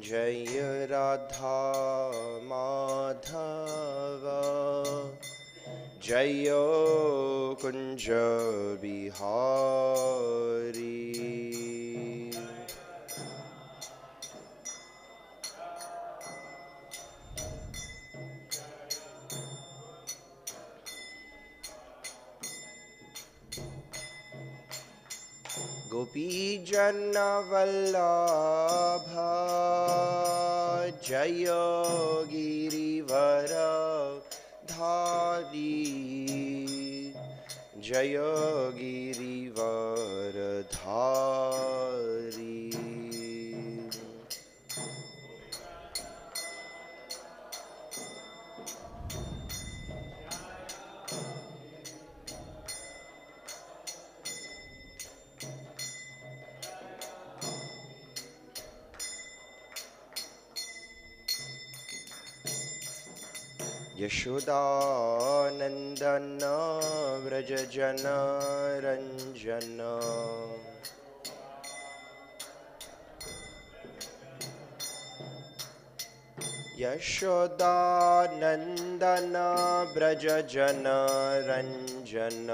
जय राधा माधव जय कुंज बिहारी। गोपी जन वल्लभ जय गिरिवर धारी जय गिरिवर धारी। यशोदानंदन व्रज जन रंजन यशोदानंदन व्रज जन रंजन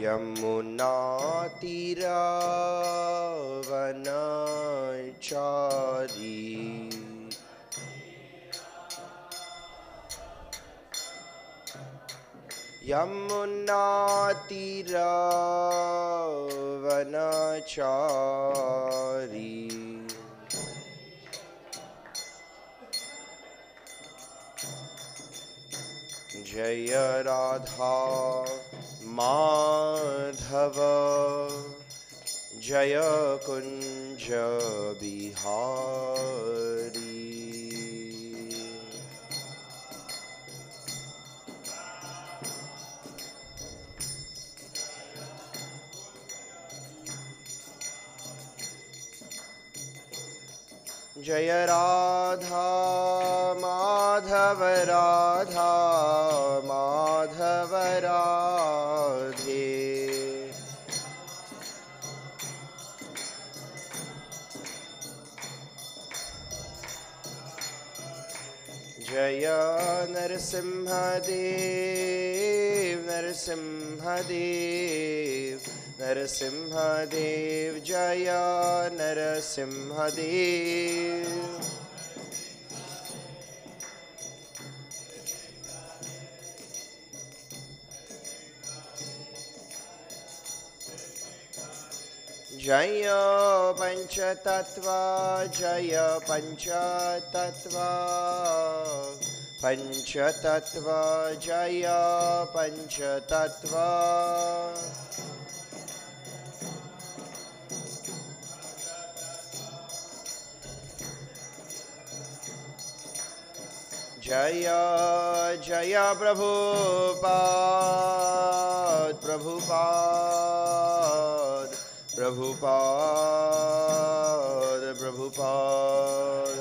यमुना तीरावनचारी यमुना तीरावनचारी। जय राधा माधव जय कुंज बिहारी। जय राधा माधव राधा माधव राधे जय नरसिंहदेव नरसिंहदेव नरसिंहदेव जय नरसिंहदेव। जय पंचतत्व जय पंचतत्व पंचतत्व जय पंचतत्व। जय जय प्रभुपाद प्रभुपाद प्रभुपाद प्रभुपाद।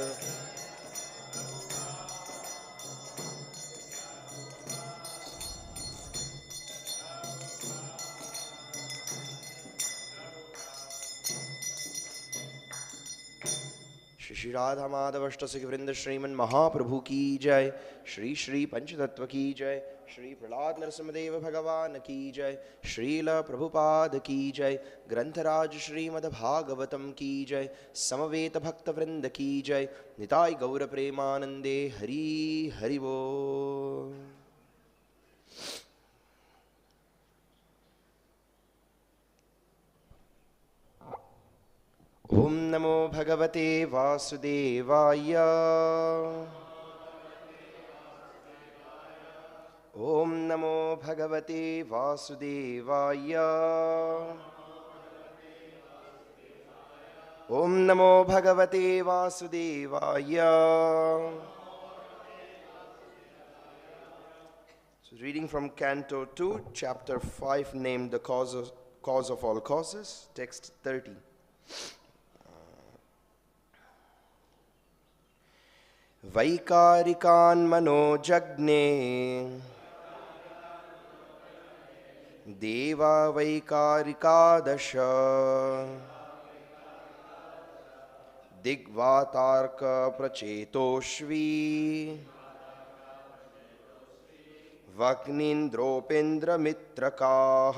श्री राधा माधव अष्टसिख वृंद श्रीमन महाप्रभु की जय। श्री श्री पंचतत्व की जय। श्री प्रहलाद नरसिंहदेव भगवान की जय। श्रील प्रभुपाद की जय। ग्रंथराज श्रीमद् भागवतम की जय। समवेत भक्त वृंद की जय। निताय गौर प्रेमानंदे हरि हरि बोल। ओम नमो भगवते वासुदेवाय। ओम नमो भगवते वासुदेवाय। ओम नमो भगवते वासुदेवाय। So reading from Canto 2, Chapter 5, named The Cause of All Causes, Text 30. vaikārikān mano jajñe devā vaikārikā daśa dig-vātārka-praceto aśvi vahnīndropendra-mitra-kāḥ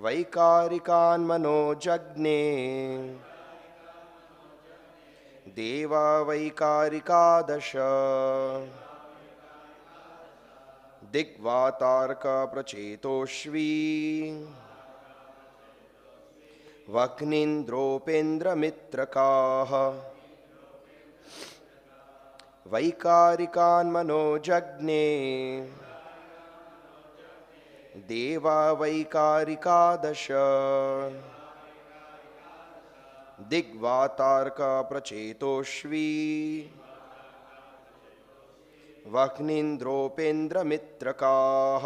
vaikārikān mano jajñe devā vaikārikā daśa dig-vātārka-praceto aśvi vahnīndropendra-mitra-kāḥ vaikārikān mano jajñe devā vaikārikā daśa dig-vātārka-praceto aśvi vahnīndropendra-mitra-kāḥ.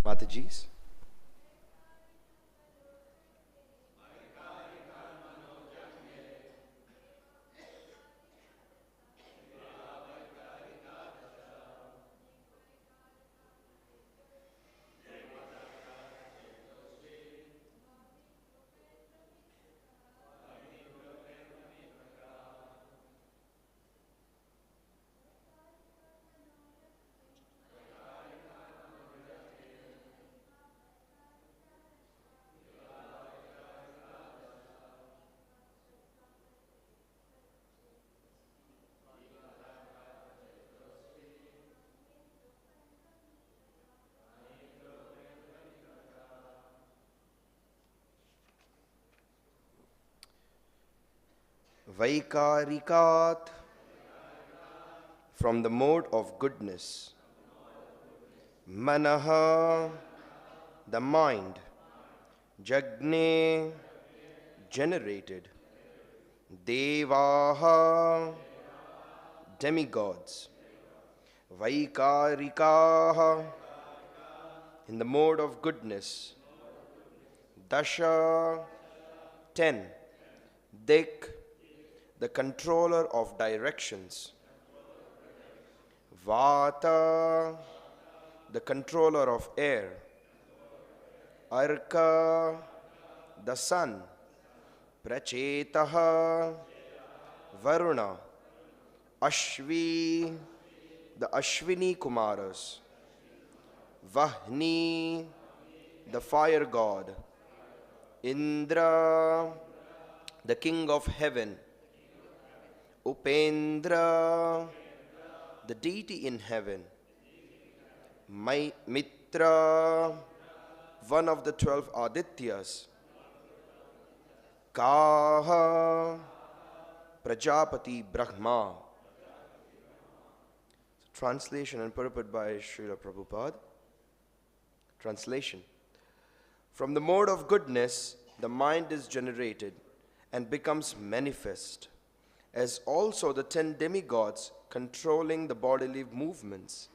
Mataji's. Vaikārikāt, from the mode of goodness. Manaḥ, the mind. Jajñe, generated. Devāḥ, demigods. Vaikārikāḥ, in the mode of goodness. daśa, 10. Dig, the controller of directions. Vāta, the controller of air. Arka, the sun. Pracetaḥ, Varuṇa. Aśvi, the Aśvinī-kumāras. Vahni, the fire god. Indra, the king of heaven. Upendra, the deity in heaven. Mitra, one of the 12 Ādityas. Kāḥ, Prajāpati Brahmā. Translation and purport by Srila Prabhupada. Translation. From the mode of goodness, the mind is generated and becomes manifest, as also the 10 demigods controlling the bodily movements.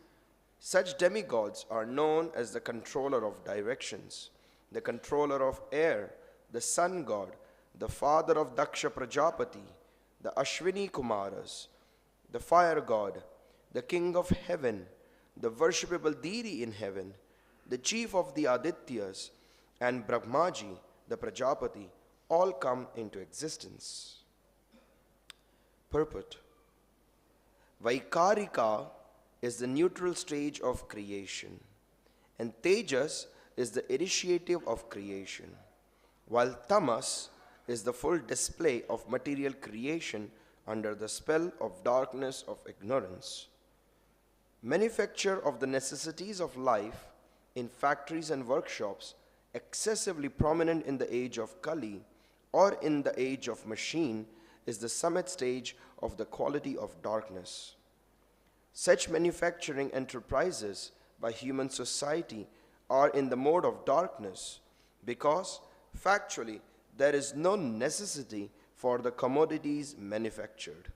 Such demigods are known as the controller of directions, the controller of air, the sun god, the father of Dakṣa Prajāpati, the Aśvinī-kumāras, the fire god, the king of heaven, the worshipable deity in heaven, the chief of the Ādityas, and Brahmaji, the Prajāpati, all come into existence. Purport. Vaikārikā is the neutral stage of creation, and Tejas is the initiative of creation, while Tamas is the full display of material creation under the spell of darkness of ignorance. Manufacture of the necessities of life in factories and workshops, excessively prominent in the age of Kali or in the age of machine, is the summit stage of the quality of darkness. Such manufacturing enterprises by human society are in the mode of darkness because, factually, there is no necessity for the commodities manufactured.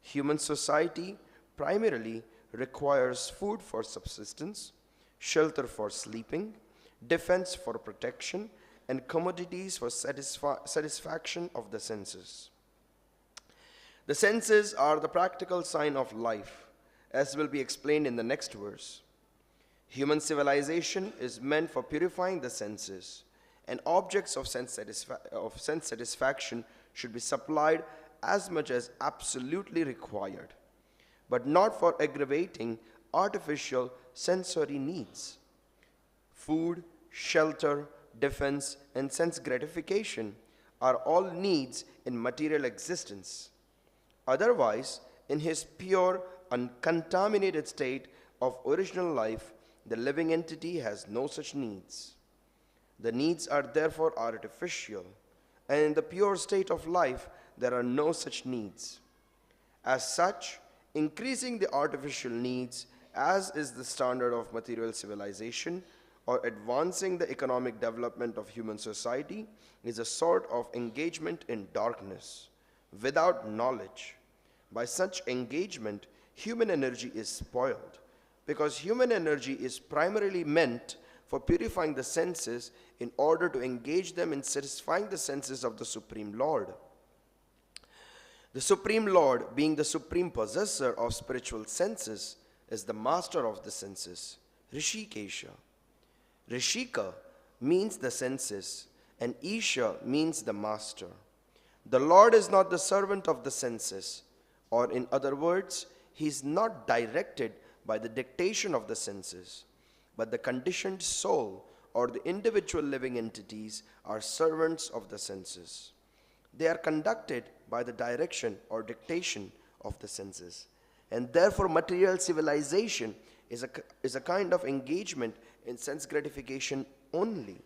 Human society primarily requires food for subsistence, shelter for sleeping, defense for protection, and commodities for satisfaction of the senses. The senses are the practical sign of life, as will be explained in the next verse. Human civilization is meant for purifying the senses, and objects of sense satisfaction should be supplied as much as absolutely required, but not for aggravating artificial sensory needs. Food, shelter, defense, and sense gratification are all needs in material existence. Otherwise, in his pure, uncontaminated state of original life, the living entity has no such needs. The needs are therefore artificial, and in the pure state of life, there are no such needs. As such, increasing the artificial needs, as is the standard of material civilization, or advancing the economic development of human society, is a sort of engagement in darkness, without knowledge. By such engagement, human energy is spoiled, because human energy is primarily meant for purifying the senses in order to engage them in satisfying the senses of the Supreme Lord. The Supreme Lord, being the supreme possessor of spiritual senses, is the master of the senses, Rishikesha. Rishika means the senses, and Isha means the master. The Lord is not the servant of the senses, or in other words, he is not directed by the dictation of the senses, but the conditioned soul or the individual living entities are servants of the senses. They are conducted by the direction or dictation of the senses, and therefore material civilization is a kind of engagement in sense gratification only.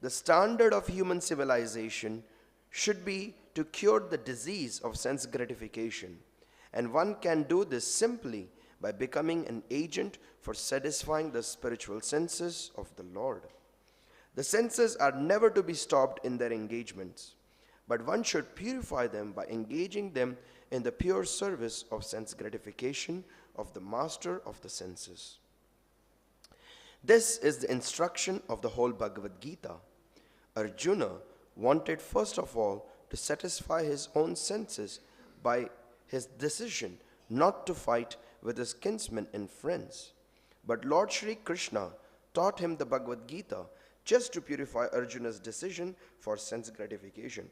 The standard of human civilization should be to cure the disease of sense gratification, and one can do this simply by becoming an agent for satisfying the spiritual senses of the Lord. The senses are never to be stopped in their engagements, but one should purify them by engaging them in the pure service of sense gratification of the master of the senses. This is the instruction of the whole Bhagavad Gita. Arjuna wanted first of all to satisfy his own senses by his decision not to fight with his kinsmen and friends. But Lord Shri Krishna taught him the Bhagavad Gita just to purify Arjuna's decision for sense gratification.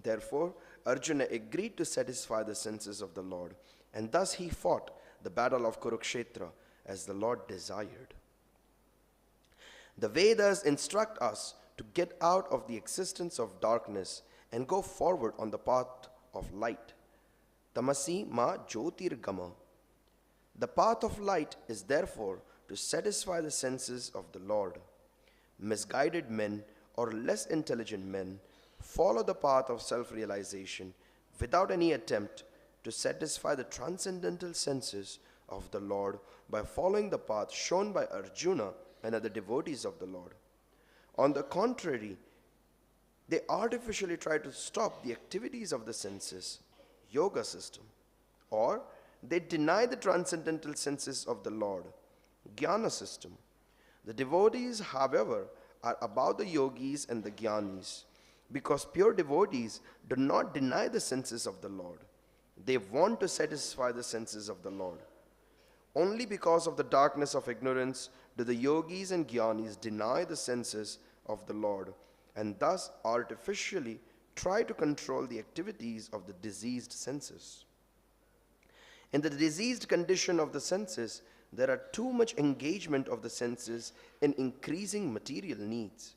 Therefore, Arjuna agreed to satisfy the senses of the Lord, and thus he fought the battle of Kurukshetra as the Lord desired. The Vedas instruct us to get out of the existence of darkness and go forward on the path of light. Tamasi ma jyotirgama. The path of light is therefore to satisfy the senses of the Lord. Misguided men or less intelligent men follow the path of self-realization without any attempt to satisfy the transcendental senses of the Lord by following the path shown by Arjuna and other devotees of the Lord. On the contrary, they artificially try to stop the activities of the senses, yoga system, or they deny the transcendental senses of the Lord, jnana system. The devotees, however, are above the yogis and the jnanis, because pure devotees do not deny the senses of the Lord. They want to satisfy the senses of the Lord. Only because of the darkness of ignorance do the yogis and jnanis deny the senses of the Lord, and thus artificially try to control the activities of the diseased senses. In the diseased condition of the senses, there are too much engagement of the senses in increasing material needs.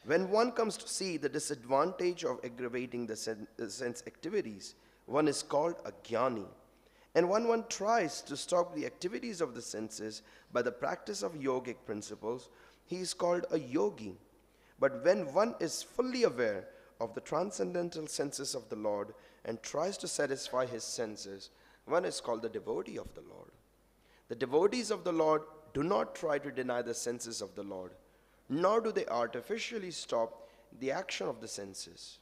When one comes to see the disadvantage of aggravating the sense activities, one is called a jnani. And when one tries to stop the activities of the senses by the practice of yogic principles, he is called a yogi. But when one is fully aware of the transcendental senses of the Lord and tries to satisfy his senses, one is called the devotee of the Lord. The devotees of the Lord do not try to deny the senses of the Lord, nor do they artificially stop the action of the senses,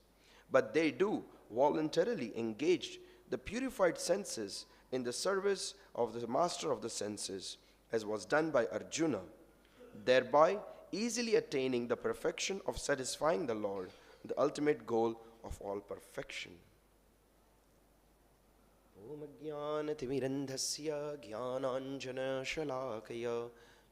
but they do voluntarily engage the purified senses in the service of the master of the senses, as was done by Arjuna, thereby easily attaining the perfection of satisfying the Lord, the ultimate goal of all perfection. Om Ajnana-timirandhasya Jnananjana-shalakaya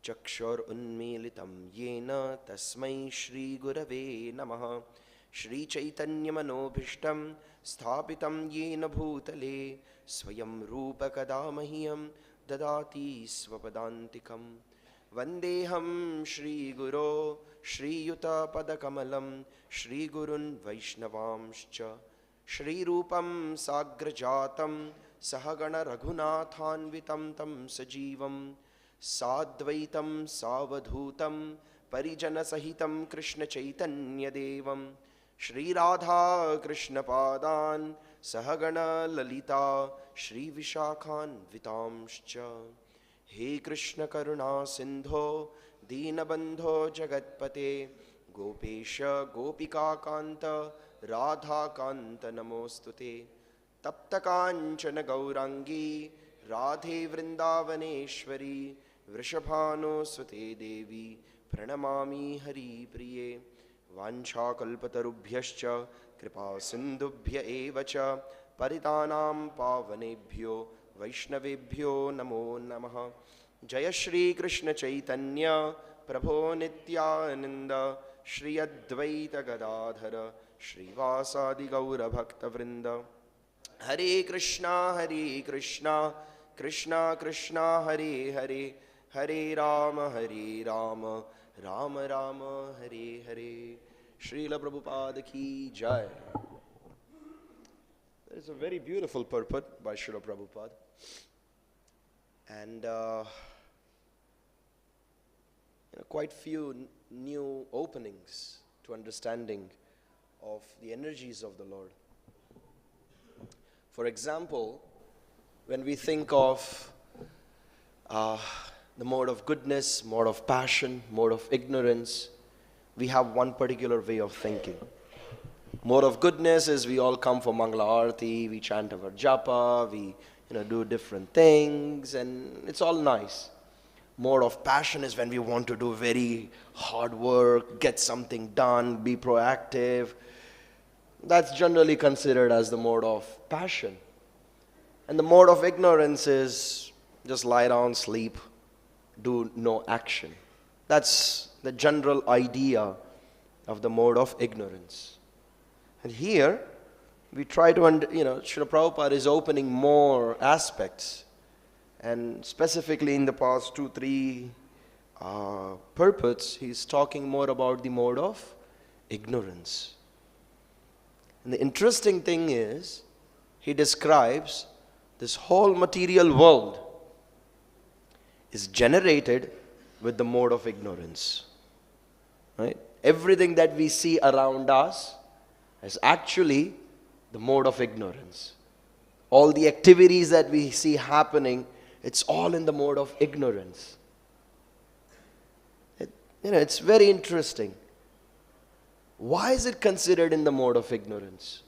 Chakshur Unmilitam Yena Tasmai Shri Gurave Namaha Shri Chaitanya Manobhishtam Sthapitam Yena Bhutale Swayam Rupa Kadamahiyam Dadati Svapadantikam Vandeham Shri Guru Shri Yuta Padakamalam Shri Gurun Vaishnavamscha Shri Rupam Sagrajatam Sahagana Raghunathanvitam Tam Sajivam Sadvaitam Savadhutam Parijana Sahitam Krishna Chaitanya Devam Shri Radha Krishna Padan Sahagana Lalita Shri Vishakhan Vitamscha He Krishna Karuna Sindho Deenabandho Jagatpate Gopesha Gopika Kanta Radha Kanta Namostute Tapta Kanchana Gaurangi Radhe Vrindavaneshwari Vrishabhano Sute Devi Pranamami Hari Priye Vancha Kalpatarubhyascha Kripa Sindubhya Evacha Paritanam Pavanebhyo Vaishnavebhyo Namo Namaha Jaya Shri Krishna Chaitanya Prabho Nityananda Shri Advaita Gadadhara Shri Vasadi Gaura Bhakta Vrinda Hare Krishna Krishna Krishna Hare Hare Hare Rama Rama Rama Hare Hare Srila Prabhupada Ki Jai. There is a very beautiful purport by Srila Prabhupada, and quite few new openings to understanding of the energies of the Lord. For example, when we think of the mode of goodness, mode of passion, mode of ignorance, we have one particular way of thinking. Mode of goodness is we all come for Mangala Arati, we chant our japa, we do different things, and it's all nice. Mode of passion is when we want to do very hard work, get something done, be proactive. That's generally considered as the mode of passion. And the mode of ignorance is just lie down, sleep, do no action. That's the general idea of the mode of ignorance. And here, we try to, Srila Prabhupada is opening more aspects. And specifically in the past 2-3 purports, he's talking more about the mode of ignorance. And the interesting thing is, he describes this whole material world is generated with the mode of ignorance. Right? Everything that we see around us is actually the mode of ignorance. All the activities that we see happening, it's all in the mode of ignorance. It's very interesting. Why is it considered in the mode of ignorance?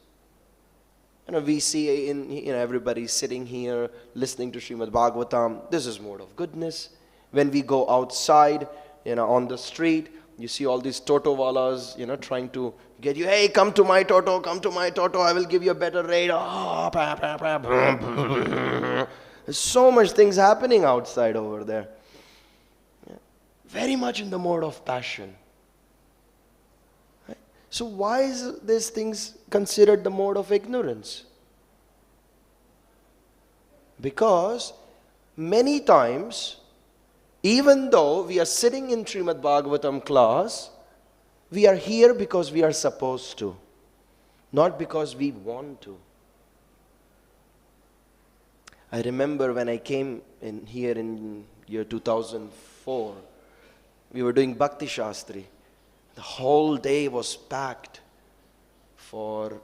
We see everybody sitting here listening to Srimad Bhagavatam. This is mode of goodness. When we go outside, on the street, You see all these toto-walas, trying to get you, hey, come to my toto, I will give you a better rate. Oh, There's so much things happening outside over there. Yeah. Very much in the mode of passion. Right? So why is these things considered the mode of ignorance? Because many times, even though we are sitting in Srimad Bhagavatam class, we are here because we are supposed to, not because we want to. I remember when I came in here in year 2004, we were doing Bhakti Shastri. The whole day was packed for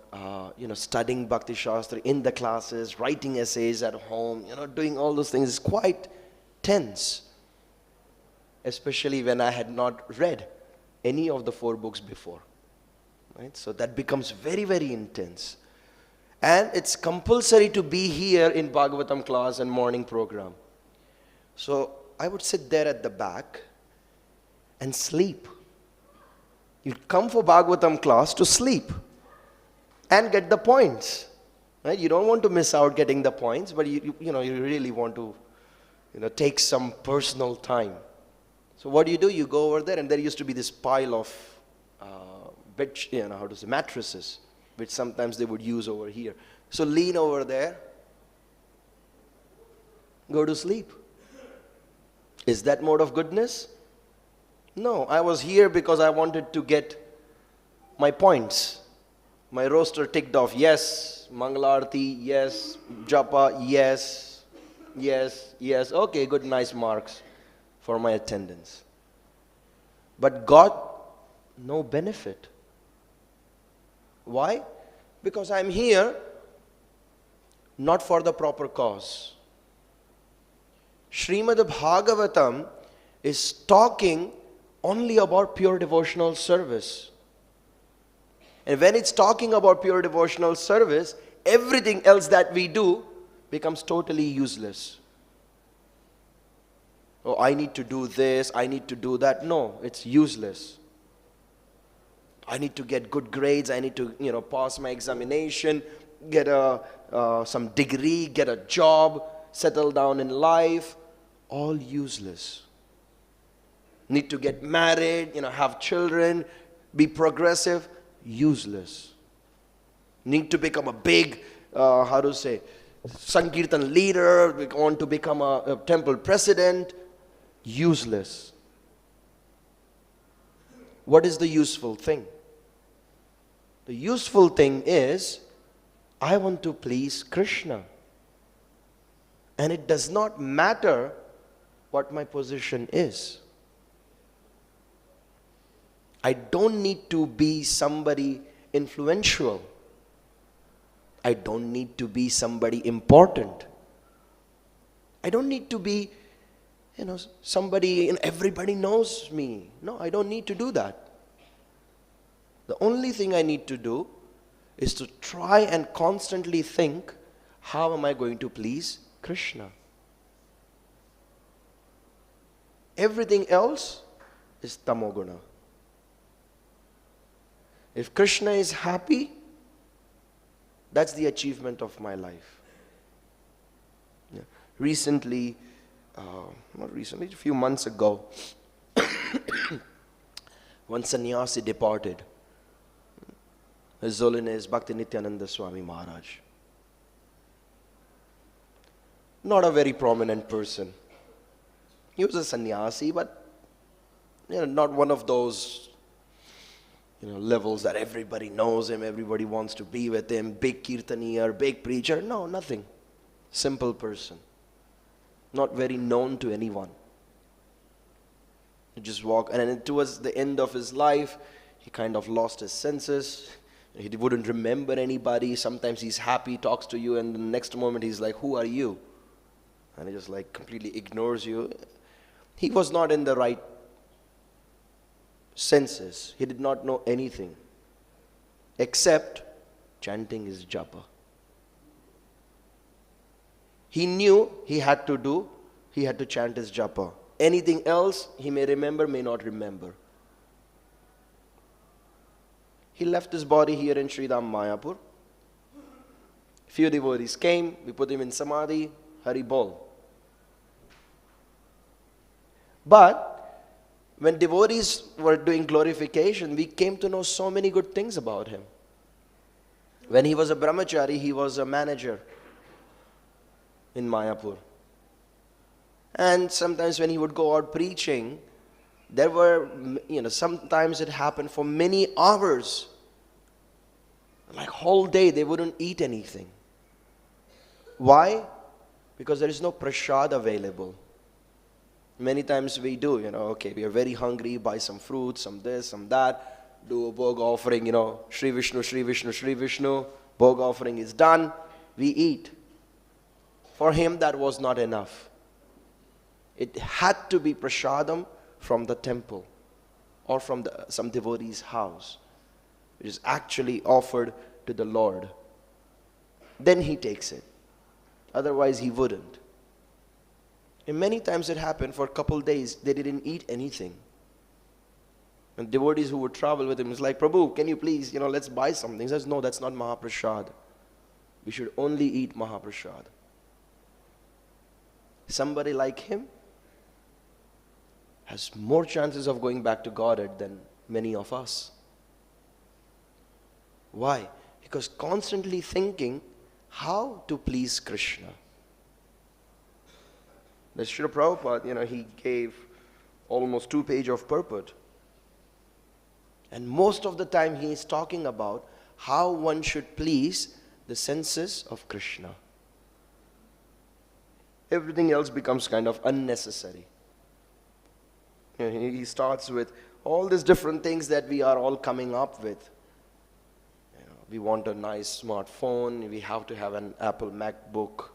studying Bhakti Shastri in the classes, writing essays at home, doing all those things. It's quite tense, especially when I had not read any of the 4 books before. Right? So that becomes very, very intense. And it's compulsory to be here in Bhagavatam class and morning program. So I would sit there at the back and sleep. You'd come for Bhagavatam class to sleep and get the points. Right? You don't want to miss out getting the points, but you really want to take some personal time. So what do? You go over there, and there used to be this pile of mattresses, which sometimes they would use over here. So lean over there, go to sleep. Is that mode of goodness? No, I was here because I wanted to get my points. My roster ticked off, yes, Mangalarti, yes, Japa, yes, okay, good, nice marks for my attendance. But got no benefit. Why? Because I'm here not for the proper cause. Srimad Bhagavatam is talking only about pure devotional service. And when it's talking about pure devotional service, everything else that we do becomes totally useless. Oh, I need to do this, I need to do that. No, it's useless. I need to get good grades, I need to, pass my examination, get some degree, get a job, settle down in life. All useless. Need to get married, have children, be progressive. Useless. Need to become a big, Sankirtan leader, want to become a temple president. Useless. What is the useful thing? The useful thing is, I want to please Krishna. And it does not matter what my position is. I don't need to be somebody influential. I don't need to be somebody important. I don't need to be, somebody, everybody knows me. No, I don't need to do that. The only thing I need to do is to try and constantly think, how am I going to please Krishna? Everything else is tamoguna. If Krishna is happy, that's the achievement of my life. Yeah. Recently, a few months ago, one sannyasi departed. His Holiness Bhakti Nityananda Swami Maharaj. Not a very prominent person. He was a sannyasi, but not one of those levels that everybody knows him, everybody wants to be with him, big kirtaniya, big preacher. No, nothing. Simple person. Not very known to anyone. He just walked, and then towards the end of his life, he kind of lost his senses. He wouldn't remember anybody. Sometimes he's happy, talks to you, and the next moment he's like, who are you? And he just completely ignores you. He was not in the right senses. He did not know anything except chanting his japa. He knew he had to chant his japa. Anything else he may remember, may not remember. He left his body here in Sridham Mayapur. Few devotees came, we put him in Samadhi, Hari Bol. But when devotees were doing glorification, we came to know so many good things about him. When he was a brahmachari, he was a manager in Mayapur. And sometimes when he would go out preaching, there were, sometimes it happened for many hours. Like whole day they wouldn't eat anything. Why? Because there is no prasad available. Many times we do, we are very hungry, buy some fruit, some this, some that, do a bhog offering, Shri Vishnu, Shri Vishnu, Shri Vishnu, bhog offering is done, we eat. For him that was not enough. It had to be prasadam from the temple or from some devotee's house, which is actually offered to the Lord. Then he takes it. Otherwise he wouldn't. And many times it happened for a couple days, they didn't eat anything. And devotees who would travel with him was like, Prabhu, can you please, let's buy something. He says, no, that's not Mahaprasad. We should only eat Mahaprasad. Somebody like him has more chances of going back to Godhead than many of us. Why? Because constantly thinking how to please Krishna. The Srila Prabhupada, he gave almost 2 pages of purport. And most of the time he is talking about how one should please the senses of Krishna. Everything else becomes kind of unnecessary. He starts with all these different things that we are all coming up with. We want a nice smartphone, we have to have an Apple MacBook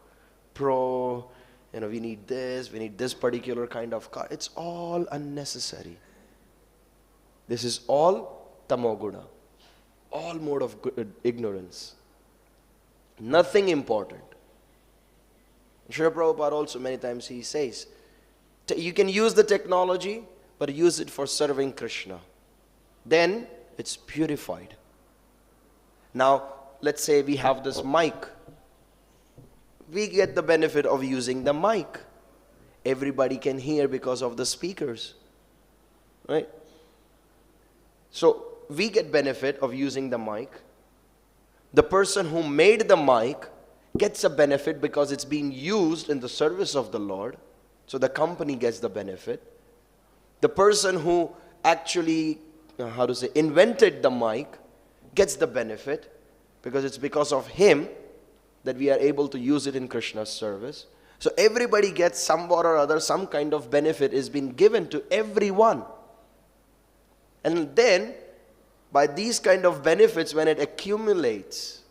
Pro, we need this particular kind of car. It's all unnecessary. This is all tamoguna, all mode of ignorance. Nothing important. Srila Prabhupada also many times he says, you can use the technology, but use it for serving Krishna. Then it's purified. Now, let's say we have this mic. We get the benefit of using the mic. Everybody can hear because of the speakers. Right? So, we get benefit of using the mic. The person who made the mic gets a benefit because it's being used in the service of the Lord. So the company gets the benefit. The person who actually, invented the mic gets the benefit because it's because of him that we are able to use it in Krishna's service. So everybody gets somewhat or other, some kind of benefit is being given to everyone. And then, by these kind of benefits, when it accumulates,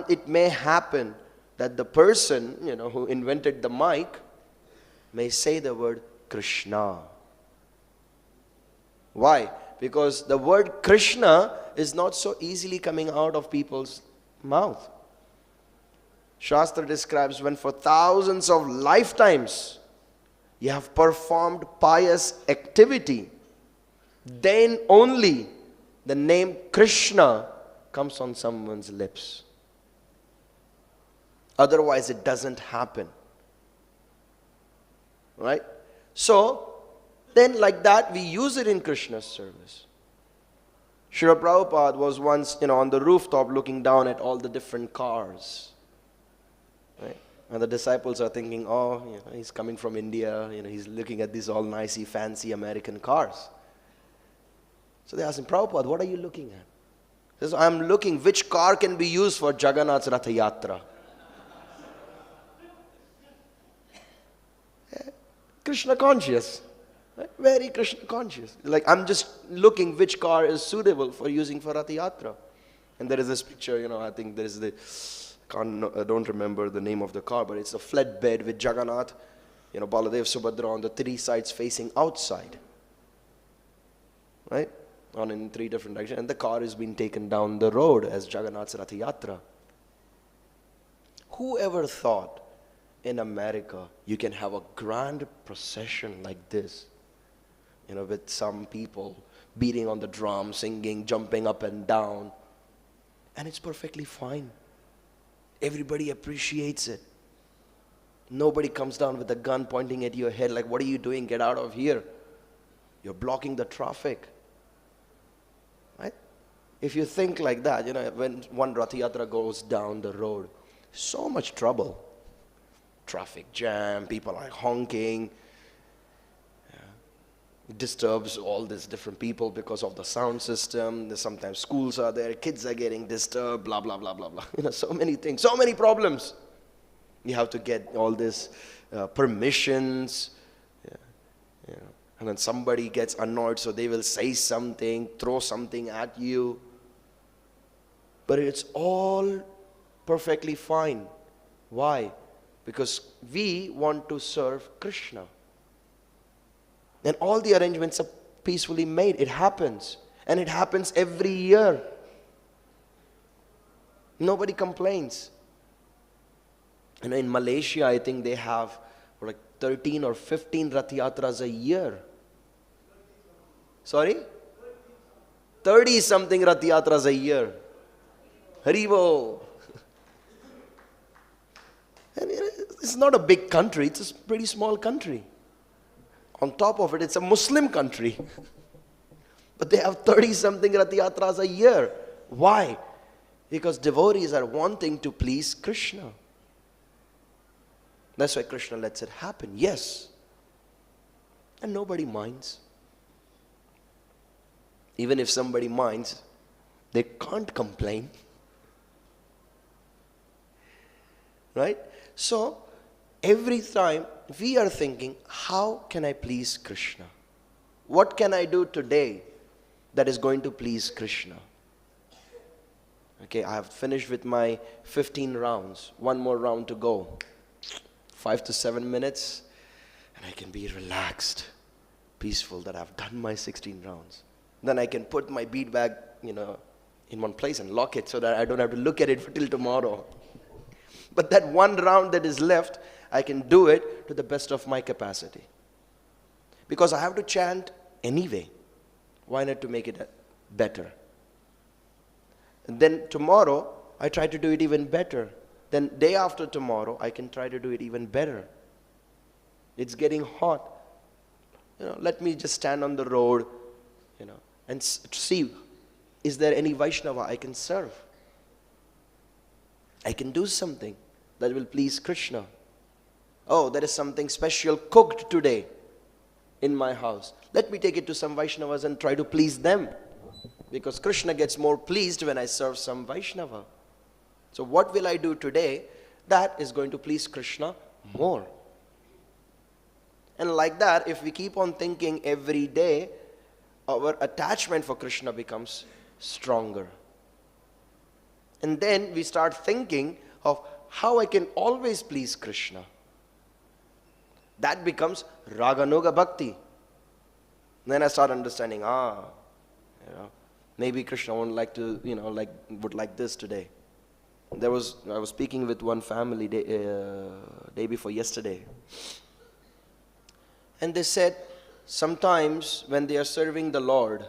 it may happen that the person, who invented the mic may say the word Krishna. Why? Because the word Krishna is not so easily coming out of people's mouth. Shastra describes when for thousands of lifetimes you have performed pious activity, then only the name Krishna comes on someone's lips. Otherwise it doesn't happen. Right? So, then like that we use it in Krishna's service. Srila Prabhupada was once, on the rooftop looking down at all the different cars. Right? And the disciples are thinking, he's coming from India, he's looking at these all nicey, fancy American cars. So they asked him, Prabhupada, what are you looking at? He says, I'm looking which car can be used for Jagannath's Ratha Yatra. Krishna conscious. Right? Very Krishna conscious. Like, I'm just looking which car is suitable for using for Ratha Yatra. And there is this picture, I think there is I don't remember the name of the car, but it's a flatbed with Jagannath, Baladev, Subhadra on the 3 sides facing outside. Right? On in 3 different directions. And the car is being taken down the road as Jagannath's Ratha Yatra. Whoever thought in America you can have a grand procession like this, with some people beating on the drum, singing, jumping up and down. And it's perfectly fine. Everybody appreciates it. Nobody comes down with a gun pointing at your head like, what are you doing? Get out of here. You're blocking the traffic. Right? If you think like that, when one Rath Yatra goes down the road, so much trouble. Traffic jam, people are honking. It disturbs all these different people because of the sound system. Sometimes schools are there, kids are getting disturbed, blah, blah, blah, blah, blah. So many things, so many problems. You have to get all this permissions. And then somebody gets annoyed, so they will say something, throw something at you. But it's all perfectly fine. Why? Because we want to serve Krishna. And all the arrangements are peacefully made. It happens. And it happens every year. Nobody complains. In Malaysia, I think they have like 13 or 15 Rath Yatras a year. Sorry? 30 something Rath Yatras a year. Haribo. And it's not a big country, it's a pretty small country. On top of it, it's a Muslim country. But they have 30 something Rath Yatras a year. Why? Because devotees are wanting to please Krishna. That's why Krishna lets it happen. Yes. And nobody minds. Even if somebody minds, they can't complain. Right? So, every time we are thinking, how can I please Krishna? What can I do today that is going to please Krishna? Okay, I have finished with my 15 rounds. One more round to go. 5 to 7 minutes, and I can be relaxed, peaceful that I've done my 16 rounds. Then I can put my bead bag, in one place and lock it so that I don't have to look at it till tomorrow. But that one round that is left, I can do it to the best of my capacity. Because I have to chant anyway. Why not to make it better? And then tomorrow, I try to do it even better. Then day after tomorrow, I can try to do it even better. It's getting hot. Let me just stand on the road, and see, is there any Vaishnava I can serve? I can do something that will please Krishna. Oh, there is something special cooked today in my house. Let me take it to some Vaishnavas and try to please them. Because Krishna gets more pleased when I serve some Vaishnava. So what will I do today that is going to please Krishna more? And like that, if we keep on thinking every day, our attachment for Krishna becomes stronger. And then we start thinking of how I can always please Krishna. That becomes raganuga bhakti. Then I start understanding, maybe Krishna won't like to, would like this today. I was speaking with one family day before yesterday. And they said, sometimes when they are serving the Lord,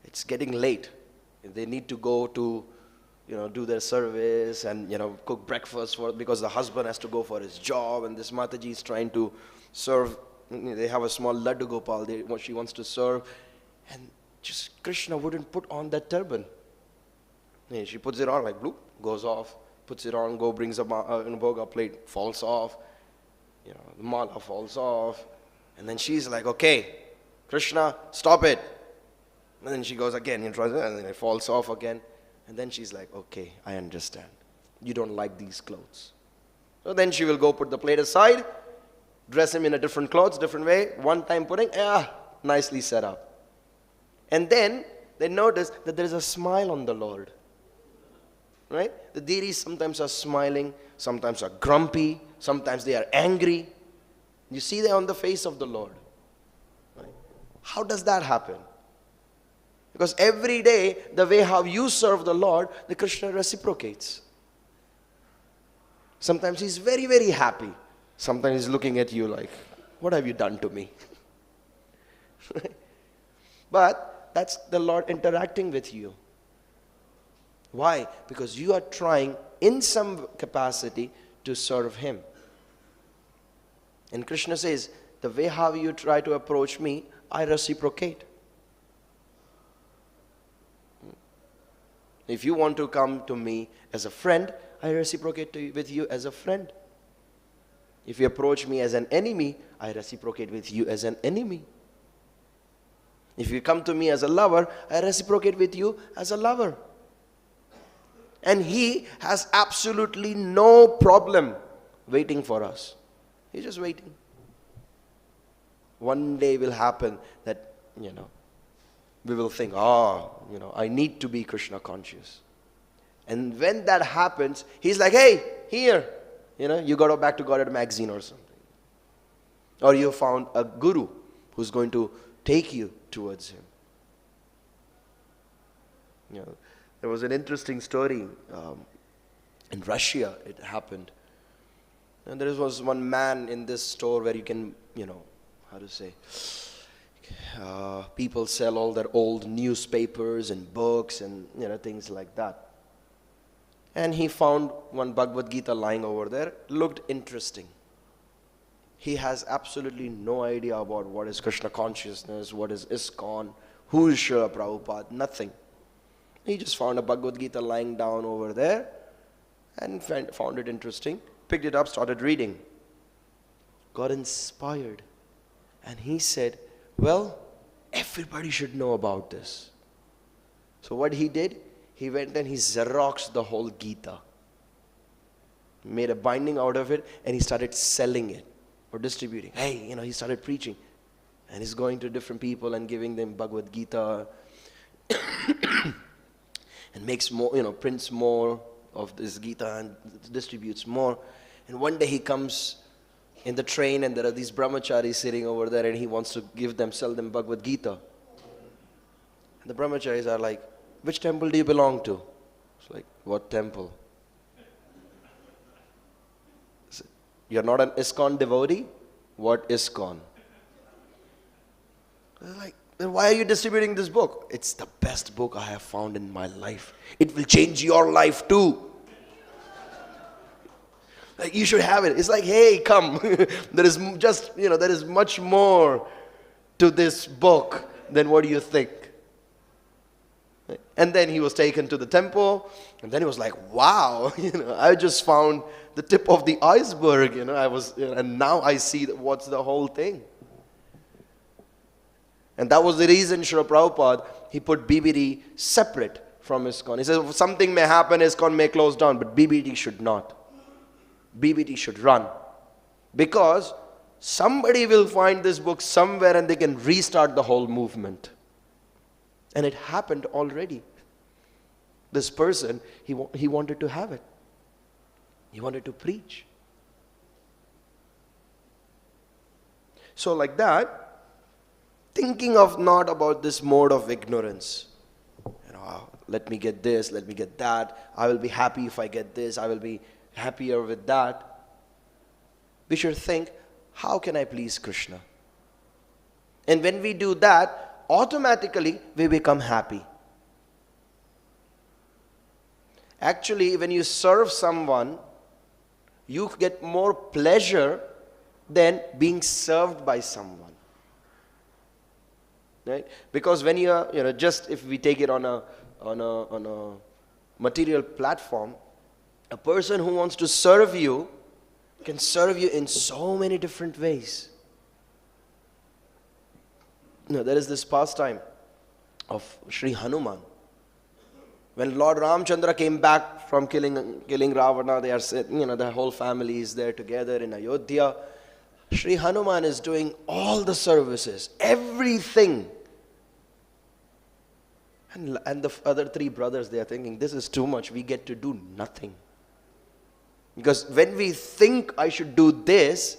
it's getting late. They need to go to, do their service and, cook breakfast because the husband has to go for his job, and this Mataji is trying to serve. They have a small Laddu Gopal she wants to serve, and just Krishna wouldn't put on that turban. She puts it on like bloop, goes off, puts it on, brings a bhoga plate, falls off, the mala falls off, and then she's like, okay, Krishna, stop it. And then she goes again, and then it falls off again. And then she's like, okay, I understand. You don't like these clothes. So then she will go put the plate aside, dress him in a different clothes, different way, one time putting, nicely set up. And then they notice that there is a smile on the Lord. Right? The deities sometimes are smiling, sometimes are grumpy, sometimes they are angry. You see that on the face of the Lord. Right? How does that happen? Because every day, the way how you serve the Lord, the Krishna reciprocates. Sometimes he's very, very happy. Sometimes he's looking at you like, what have you done to me? But that's the Lord interacting with you. Why? Because you are trying in some capacity to serve Him. And Krishna says, the way how you try to approach me, I reciprocate. If you want to come to me as a friend, I reciprocate with you as a friend. If you approach me as an enemy, I reciprocate with you as an enemy. If you come to me as a lover, I reciprocate with you as a lover. And He has absolutely no problem waiting for us. He's just waiting. One day will happen that, we will think, I need to be Krishna conscious. And when that happens, He's like, hey, here, you got back to Godhead magazine or something. Or you found a guru who's going to take you towards Him. There was an interesting story in Russia. It happened, and there was one man in this store where you can, people sell all their old newspapers and books and things like that. And he found one Bhagavad Gita lying over there. Looked interesting. He has absolutely no idea about what is Krishna consciousness, what is ISKCON, who is Srila Prabhupada, nothing. He just found a Bhagavad Gita lying down over there and found it interesting, picked it up, started reading. Got inspired. And he said, well, everybody should know about this. So what he did, he went and he xeroxed the whole Gita, made a binding out of it, and he started selling it or distributing. Hey, he started preaching. And he's going to different people and giving them Bhagavad Gita and makes more, prints more of this Gita and distributes more. And one day he comes in the train and there are these brahmacharis sitting over there and he wants to sell them Bhagavad Gita. And the brahmacharis are like, which temple do you belong to? It's like, what temple? You're not an ISKCON devotee? What ISKCON? They're like, then why are you distributing this book? It's the best book I have found in my life. It will change your life too. Like, you should have it. It's like, hey, come. There is much more to this book than what you think. And then he was taken to the temple, and then he was like, wow, I just found the tip of the iceberg, and now I see what's the whole thing. And that was the reason Srila Prabhupada, he put BBD separate from ISKCON. He says, if something may happen, ISKCON may close down, but BBD should not. BBD should run. Because somebody will find this book somewhere and they can restart the whole movement. And it happened already. This person, he wanted to have it. He wanted to preach. So like that, thinking of not about this mode of ignorance. Let me get this, let me get that. I will be happy if I get this. I will be happier with that. We should think, how can I please Krishna? And when we do that, automatically we become happy. Actually, when you serve someone, you get more pleasure than being served by someone. Right? Because when you are, just if we take it on a material platform, a person who wants to serve you can serve you in so many different ways. There is this pastime of Sri Hanuman. When Lord Ramchandra came back from killing Ravana, they are the whole family is there together in Ayodhya. Sri Hanuman is doing all the services, everything. And the other three brothers, they are thinking, this is too much, we get to do nothing. Because when we think I should do this,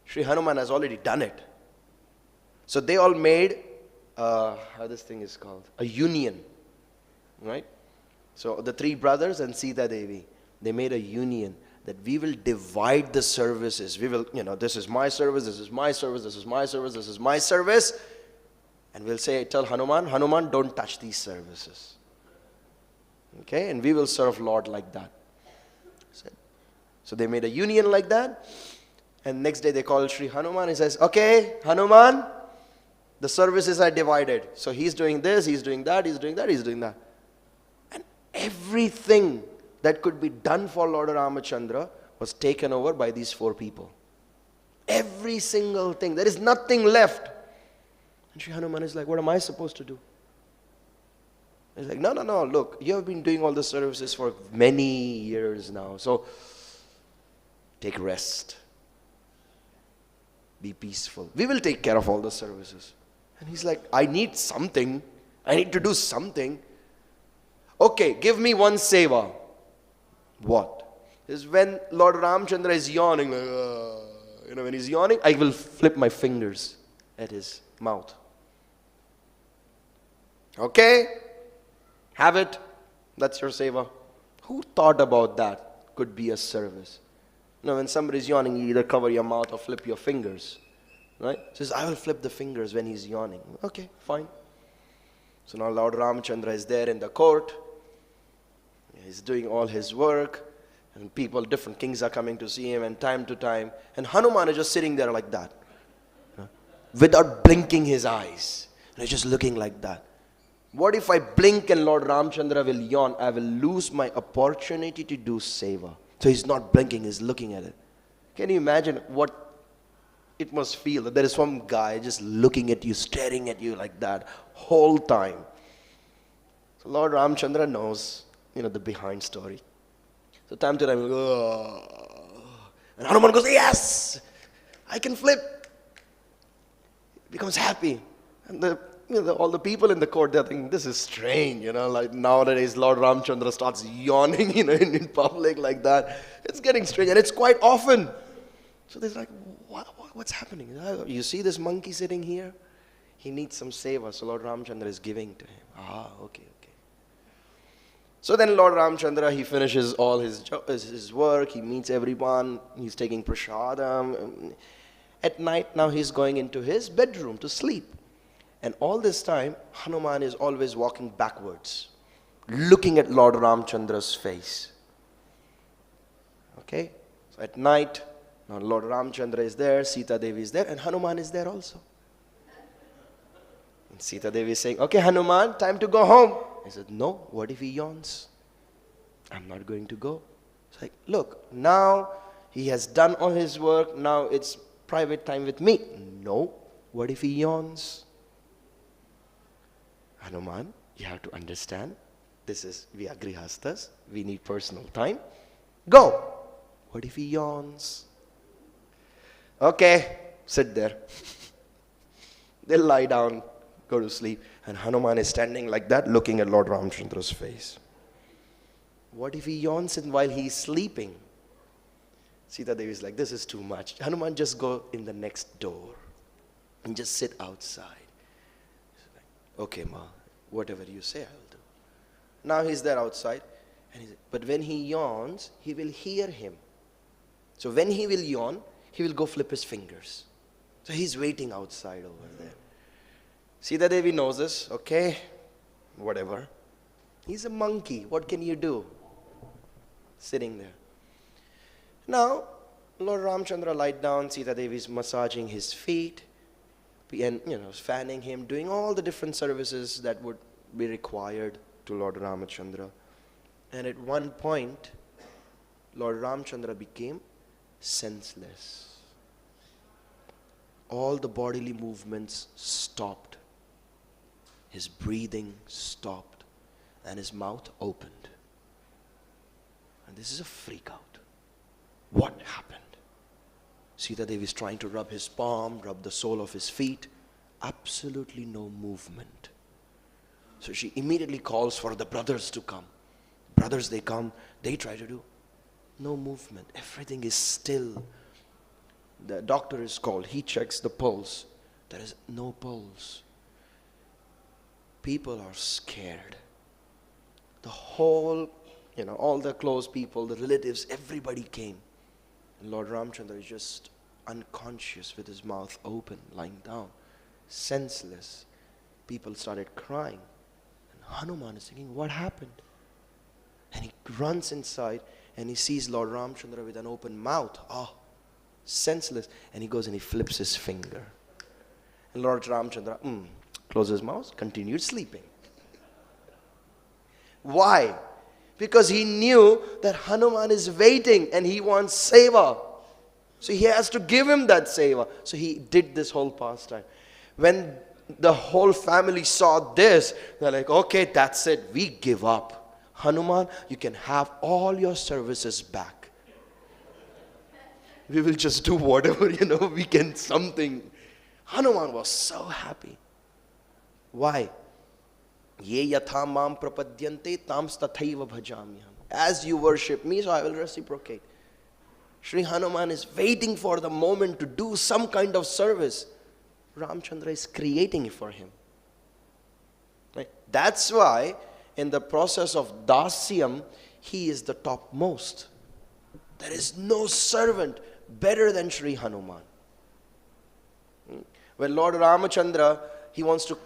Sri Hanuman has already done it. So they all made, how this thing is called, a union, right? So the three brothers and Sita Devi, they made a union that we will divide the services. We will, this is my service, this is my service, this is my service, this is my service. And we'll tell Hanuman, Hanuman, don't touch these services. Okay, and we will serve Lord like that. So they made a union like that. And next day they call Sri Hanuman. He says, okay, Hanuman, the services are divided. So he's doing this, he's doing that, he's doing that, he's doing that. And everything that could be done for Lord Ramachandra was taken over by these 4 people. Every single thing. There is nothing left. And Sri Hanuman is like, what am I supposed to do? He's like, no, look, you have been doing all the services for many years now. So take rest. Be peaceful. We will take care of all the services. And he's like, I need something. I need to do something. Okay, give me one seva. What? Is when Lord Ramchandra is yawning, when he's yawning, I will flip my fingers at his mouth. Okay? Have it. That's your seva. Who thought about that? Could be a service. When somebody is yawning, you either cover your mouth or flip your fingers. Right? Says, I will flip the fingers when he's yawning. Okay, fine. So now Lord Ramchandra is there in the court. He's doing all his work. And people, different kings are coming to see him, and time to time. And Hanuman is just sitting there like that. Without blinking his eyes. And he's just looking like that. What if I blink and Lord Ramchandra will yawn? I will lose my opportunity to do seva. So he's not blinking, he's looking at it. Can you imagine what it must feel? That there is some guy just looking at you, staring at you like that whole time. So Lord Ramchandra knows, the behind story. So time to time, and Hanuman goes, yes, I can flip. He becomes happy. And all the people in the court, they're thinking, this is strange, like nowadays Lord Ramchandra starts yawning, in public like that. It's getting strange, and it's quite often. So they're like, what's happening? You see this monkey sitting here? He needs some seva, so Lord Ramchandra is giving to him. Okay. So then Lord Ramchandra, he finishes all his work, he meets everyone, he's taking prasadam. At night now he's going into his bedroom to sleep. And all this time, Hanuman is always walking backwards, looking at Lord Ramchandra's face. Okay? So at night, now Lord Ramchandra is there, Sita Devi is there, and Hanuman is there also. And Sita Devi is saying, okay, Hanuman, time to go home. He said, no, what if he yawns? I'm not going to go. It's like, look, now he has done all his work, now it's private time with me. No, what if he yawns? Hanuman, you have to understand, we are grihasthas, we need personal time. Go. What if he yawns? Okay, sit there. They'll lie down, go to sleep, and Hanuman is standing like that, looking at Lord Ramchandra's face. What if he yawns while he's sleeping? Sita Devi is like, this is too much. Hanuman, just go in the next door and just sit outside. Okay, ma, whatever you say, I'll do. Now he's there outside, but when he yawns, he will hear him. So when he will yawn, he will go flip his fingers. So he's waiting outside over there. Sita Devi knows this, okay, whatever. He's a monkey, what can you do? Sitting there. Now, Lord Ramchandra lied down, Sita Devi is massaging his feet, and fanning him, doing all the different services that would be required to Lord Ramachandra. And at one point, Lord Ramchandra became senseless. All the bodily movements stopped. His breathing stopped, and his mouth opened. And this is a freak out. What happened? Sita Devi is trying to rub his palm, rub the sole of his feet. Absolutely no movement. So she immediately calls for the brothers to come. Brothers, they come, they try to do. No movement. Everything is still. The doctor is called. He checks the pulse. There is no pulse. People are scared. The whole, all the close people, the relatives, everybody came. And Lord Ramchandra is just unconscious with his mouth open, lying down, senseless. people started crying. And Hanuman is thinking, what happened? And he runs inside and he sees Lord Ramchandra with an open mouth. Senseless. And he goes and he flips his finger. And Lord Ramchandra closes his mouth, continued sleeping. Why? Because he knew that Hanuman is waiting and he wants seva. So he has to give him that seva. So he did this whole pastime. When the whole family saw this, they're like, okay, that's it. We give up. Hanuman, you can have all your services back. We will just do whatever, we can something. Hanuman was so happy. Why? Ye yatha mam prapadyante tams tathaiva bhajamyam. As you worship me, so I will reciprocate. Sri Hanuman is waiting for the moment to do some kind of service. Ramchandra is creating it for him. Right? That's why in the process of dasyam, he is the topmost. There is no servant better than Sri Hanuman. When Lord Ramachandra, he wants to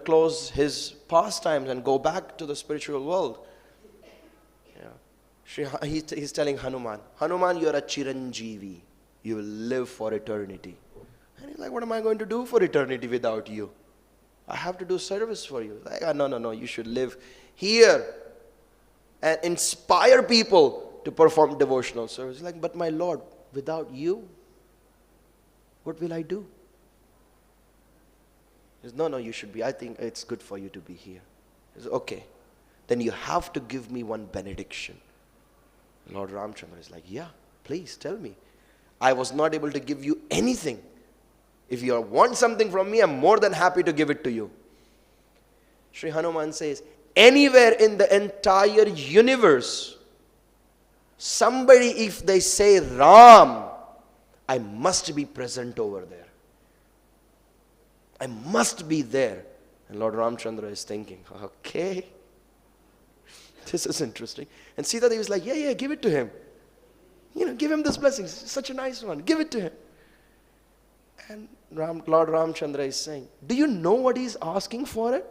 close his pastimes and go back to the spiritual world. He's telling Hanuman, you're a chiranjeevi. You will live for eternity. And he's like, what am I going to do for eternity without you? I have to do service for you. Like, no, you should live here and inspire people to perform devotional service. He's like, but my Lord, without you, what will I do? He says, no, you should be. I think it's good for you to be here. He says, okay, then you have to give me one benediction. Lord Ramchandra is like, yeah, please tell me. I was not able to give you anything. If you want something from me, I'm more than happy to give it to you. Sri Hanuman says, anywhere in the entire universe, somebody, if they say Ram, I must be present over there. I must be there. And Lord Ramchandra is thinking, okay, this is interesting. And Sita Devi was like, yeah, give it to him. Give him this blessing. It's such a nice one. Give it to him. And Lord Ramchandra is saying, do you know what he's asking for it?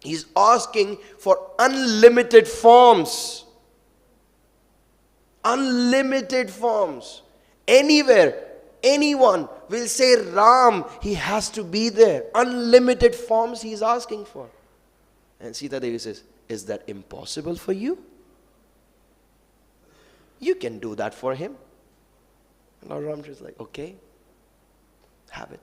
He's asking for unlimited forms. Unlimited forms. Anywhere, anyone will say Ram, he has to be there. Unlimited forms he's asking for. And Sita Devi says, is that impossible for you? You can do that for him. And Lord Ramchandra is like, okay, have it.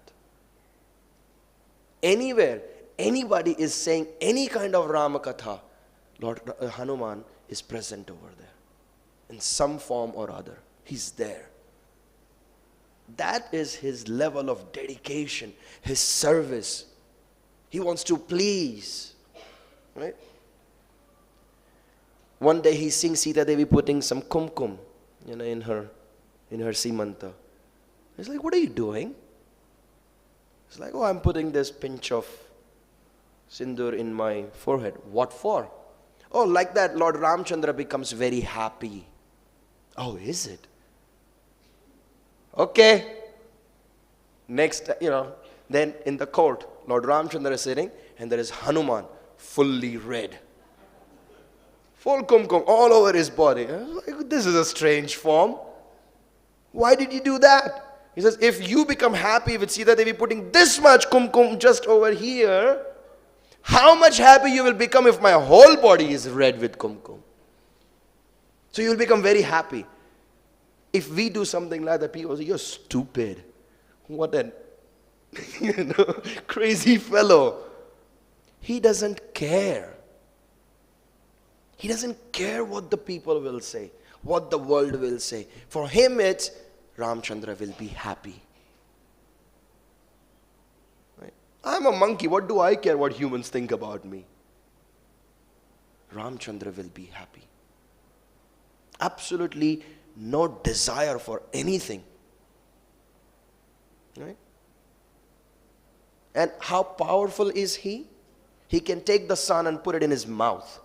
Anywhere, anybody is saying any kind of Ramakatha, Lord Hanuman is present over there. In some form or other. He's there. That is his level of dedication, his service. He wants to please. Right? One day he's seeing Sita Devi putting some kumkum, in her simanta. He's like, what are you doing? He's like, I'm putting this pinch of sindur in my forehead. What for? Like that, Lord Ramchandra becomes very happy. Oh, is it? Okay. Next, then in the court, Lord Ramchandra is sitting and there is Hanuman, fully red. Full kumkum all over his body. I was like, this is a strange form. Why did you do that? He says, if you become happy with Sita Devi putting this much kumkum just over here, how much happy you will become if my whole body is red with kumkum? So you will become very happy. If we do something like that, people say, you're stupid. What a crazy fellow. He doesn't care. He doesn't care what the people will say, what the world will say. For him it's, Ramchandra will be happy. Right? I'm a monkey. What do I care what humans think about me? Ramchandra will be happy. Absolutely no desire for anything. Right? And how powerful is he? He can take the sun and put it in his mouth.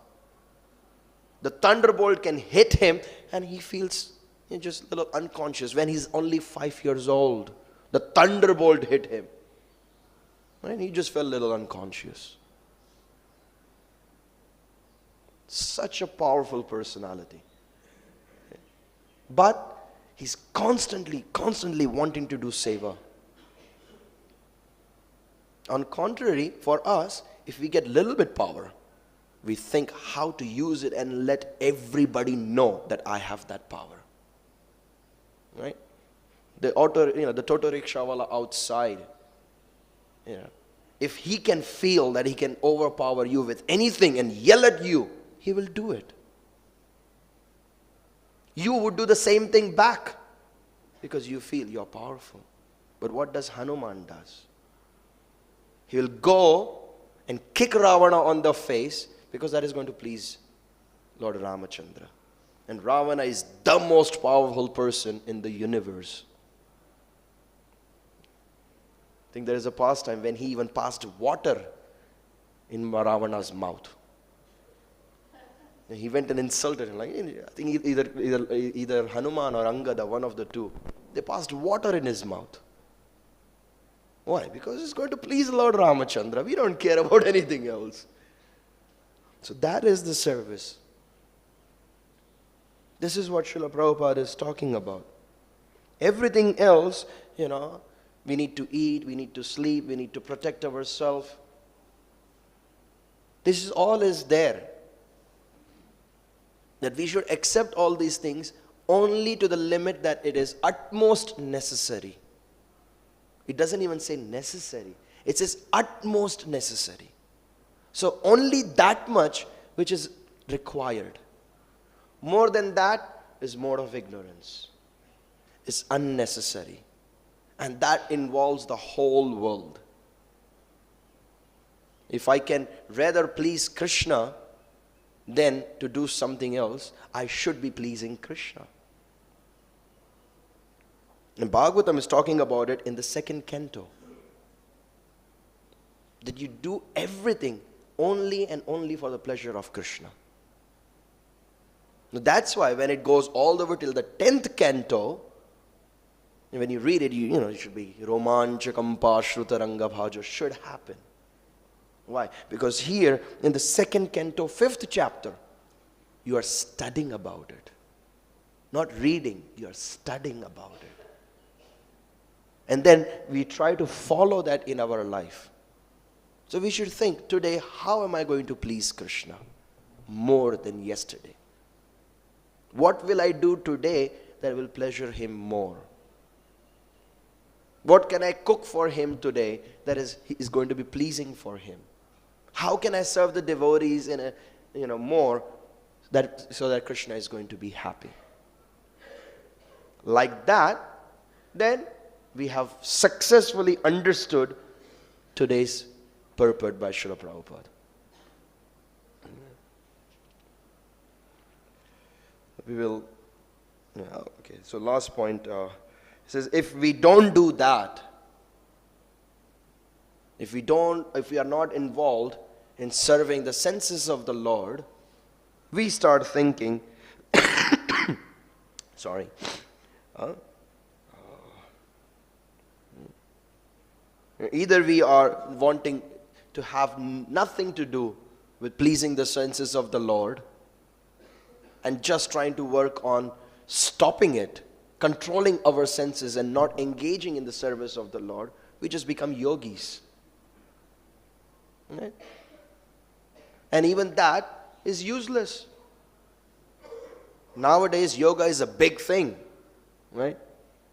The thunderbolt can hit him and he feels just a little unconscious. When he's only 5 years old, the thunderbolt hit him. Right? He just felt a little unconscious. Such a powerful personality. But he's constantly wanting to do seva. On contrary, for us, if we get little bit power, we think how to use it and let everybody know that I have that power. Right? The Toto rickshaw wala outside, if he can feel that he can overpower you with anything and yell at you, he will do it. You would do the same thing back because you feel you're powerful. But what does Hanuman does? He will go and kick Ravana on the face because that is going to please Lord Ramachandra. And Ravana is the most powerful person in the universe. I think there is a pastime when he even passed water in Ravana's mouth. He went and insulted him. Like, I think either Hanuman or Angada, one of the two, they passed water in his mouth. Why? Because it's going to please Lord Ramachandra. We don't care about anything else. So that is the service. This is what Srila Prabhupada is talking about. Everything else, we need to eat, we need to sleep, we need to protect ourselves. This is all is there. That we should accept all these things only to the limit that it is utmost necessary. It doesn't even say necessary. It says utmost necessary. So only that much which is required. More than that is more of ignorance. It's unnecessary. And that involves the whole world. If I can rather please Krishna than to do something else, I should be pleasing Krishna. And Bhagavatam is talking about it in the 2nd canto. That you do everything only and only for the pleasure of Krishna. Now that's why when it goes all the way till the 10th canto, when you read it, it should be romanchakam pashrutaranga bhajo, should happen. Why? Because here in the 2nd canto, 5th chapter, you are studying about it. Not reading, you are studying about it. And then we try to follow that in our life. So we should think, today, how am I going to please Krishna more than yesterday? What will I do today that will pleasure him more? What can I cook for him today that is going to be pleasing for him? How can I serve the devotees in more so that Krishna is going to be happy? Like that, then we have successfully understood today's purport by Srila Prabhupada. We will, okay, so last point, it says, if we don't do that, if we are not involved in serving the senses of the Lord, we start thinking, either we are wanting to have nothing to do with pleasing the senses of the Lord and just trying to work on stopping it, controlling our senses and not engaging in the service of the Lord, we just become yogis. Right? And even that is useless. Nowadays, yoga is a big thing. Right?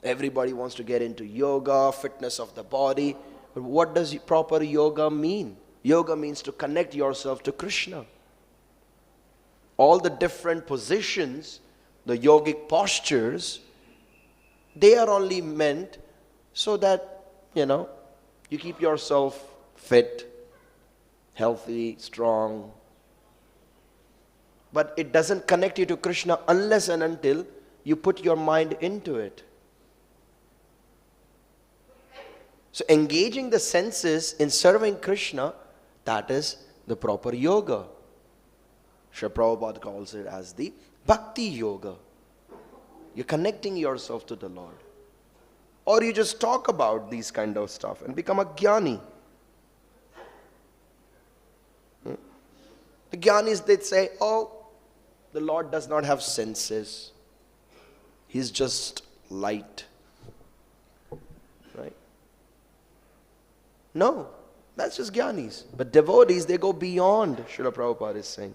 Everybody wants to get into yoga, fitness of the body. But what does proper yoga mean? Yoga means to connect yourself to Krishna. All the different positions, the yogic postures, they are only meant so that, you keep yourself fit, healthy, strong. But it doesn't connect you to Krishna unless and until you put your mind into it. So engaging the senses in serving Krishna, that is the proper yoga. Srila Prabhupada calls it as the bhakti yoga. You're connecting yourself to the Lord. Or you just talk about these kind of stuff and become a jnani. The Jnanis, they'd say, oh, the Lord does not have senses. He's just light. Right? No, that's just Jnanis. But devotees, they go beyond, Srila Prabhupada is saying.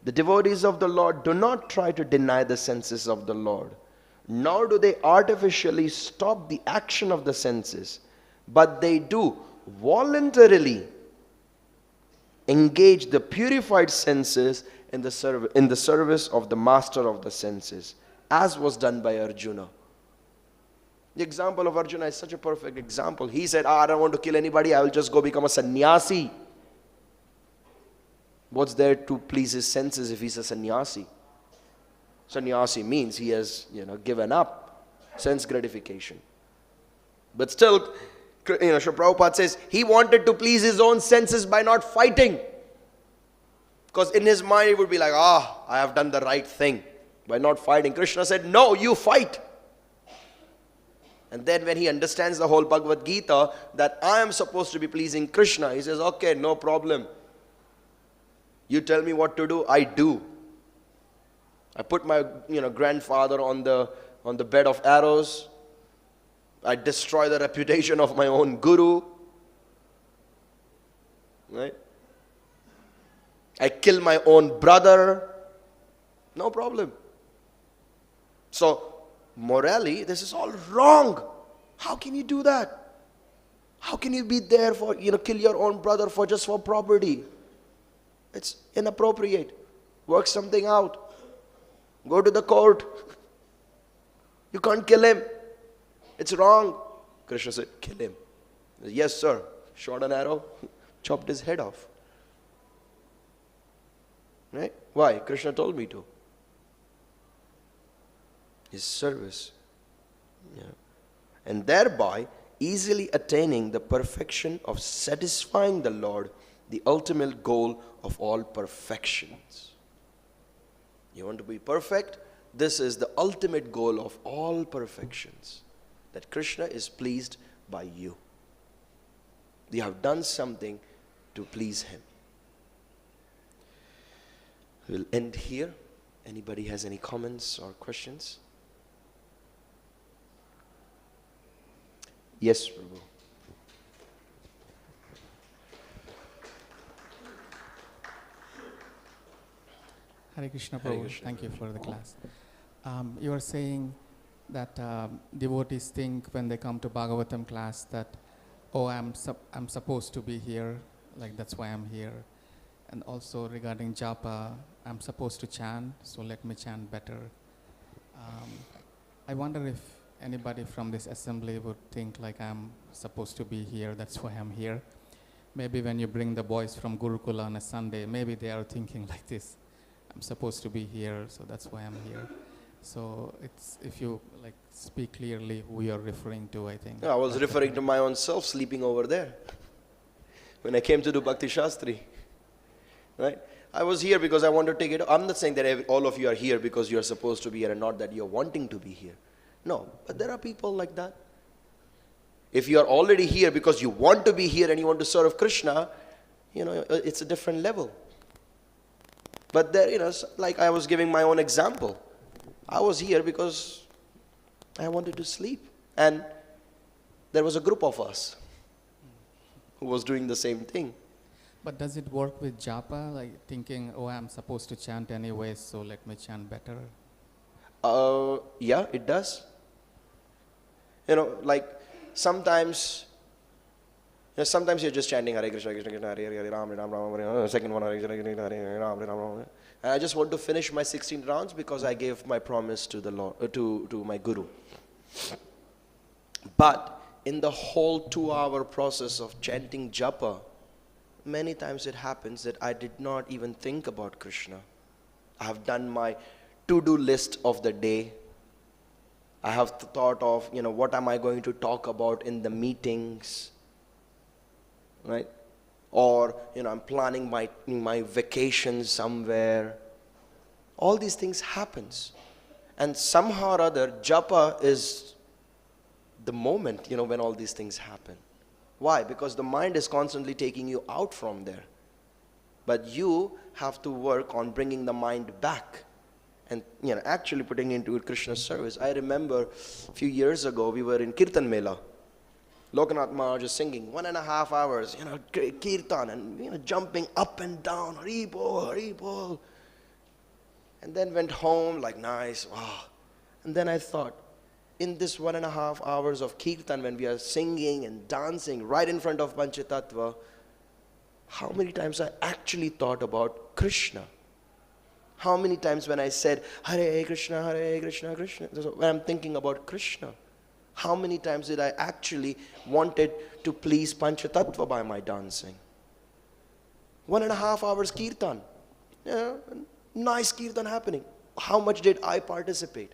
The devotees of the Lord do not try to deny the senses of the Lord, nor do they artificially stop the action of the senses, but they do voluntarily engage the purified senses in the service of the master of the senses, as was done by Arjuna. The example of Arjuna is such a perfect example. He said, I don't want to kill anybody, I will just go become a sannyasi. What's there to please his senses if he's a sannyasi? Sannyasi means he has, given up sense gratification. But still, Srila Prabhupada says he wanted to please his own senses by not fighting. Because in his mind he would be like, I have done the right thing by not fighting. Krishna said, no, you fight. And then when he understands the whole Bhagavad Gita, that I am supposed to be pleasing Krishna, he says, okay, no problem. You tell me what to do, I do. I put my grandfather on the bed of arrows. I destroy the reputation of my own guru. Right? I kill my own brother. No problem. So, morally, this is all wrong. How can you do that? How can you be there for, kill your own brother just for property? It's inappropriate. Work something out. Go to the court. You can't kill him. It's wrong. Krishna said, kill him. Yes, sir. Shot an arrow, chopped his head off. Right? Why? Krishna told me to. His service. Yeah. And thereby easily attaining the perfection of satisfying the Lord, the ultimate goal of all perfections. You want to be perfect? This is the ultimate goal of all perfections. That Krishna is pleased by you. You have done something to please him. We'll end here. Anybody has any comments or questions? Yes, Prabhu. Hare Krishna, Prabhu. Thank you for the class. You were saying that devotees think when they come to Bhagavatam class that, oh, I'm supposed to be here, like that's why I'm here. And also regarding japa, I'm supposed to chant, so let me chant better. I wonder if anybody from this assembly would think like I'm supposed to be here, that's why I'm here. Maybe when you bring the boys from Gurukula on a Sunday, maybe they are thinking like this. I'm supposed to be here, so that's why I'm here. So it's, if you speak clearly who you're referring to, I think. I was referring to my own self sleeping over there. When I came to do Bhakti Shastri. Right? I was here because I wanted to take it. I'm not saying that all of you are here because you're supposed to be here and not that you're wanting to be here. No, but there are people like that. If you are already here because you want to be here and you want to serve Krishna, it's a different level. But there, like I was giving my own example. I was here because I wanted to sleep. And there was a group of us who was doing the same thing. But does it work with japa, like thinking, oh, I'm supposed to chant anyway, so let me chant better? Yeah, it does. Sometimes you're just chanting Hare Krishna, Krishna Krishna, Hare Hare, Ram Ram Ram Ram, second one Hare Krishna, Hare Hare, Ram Ram Ram. And I just want to finish my 16 rounds because I gave my promise to the Lord, to my Guru. But in the whole 2-hour process of chanting japa, many times it happens that I did not even think about Krishna. I have done my to-do list of the day. I have thought of, what am I going to talk about in the meetings, right? Or, I'm planning my vacation somewhere. All these things happens. And somehow or other, japa is the moment, when all these things happen. Why? Because the mind is constantly taking you out from there. But you have to work on bringing the mind back and actually putting into Krishna's service. I remember a few years ago, we were in Kirtan Mela. Lokanath Maharaj is singing 1.5 hours, kirtan, and jumping up and down, Hari Bol, Hari Bol. And then went home like, nice, wow. And then I thought, in this 1.5 hours of kirtan, when we are singing and dancing right in front of Panchatattva, how many times I actually thought about Krishna? How many times when I said, Hare Krishna, Krishna, when I'm thinking about Krishna? How many times did I actually wanted to please Panchatattva by my dancing? 1.5 hours kirtan. Nice kirtan happening. How much did I participate?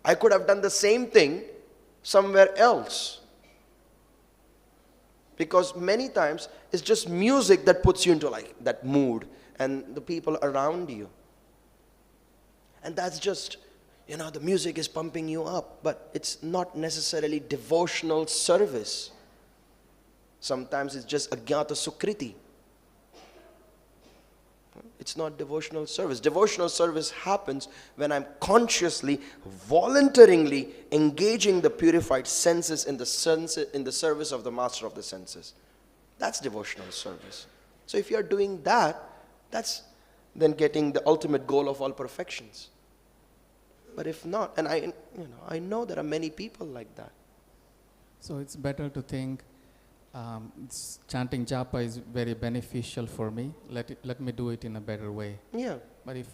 I could have done the same thing somewhere else. Because many times it's just music that puts you into like that mood and the people around you. And that's just, the music is pumping you up, but it's not necessarily devotional service. Sometimes it's just agyata sukriti. It's not devotional service. Devotional service happens when I'm consciously, voluntarily engaging the purified senses in the service of the master of the senses. That's devotional service. So if you're doing that, that's then getting the ultimate goal of all perfections. But if not, and I know there are many people like that. So it's better to think chanting japa is very beneficial for me. Let me do it in a better way. Yeah. But if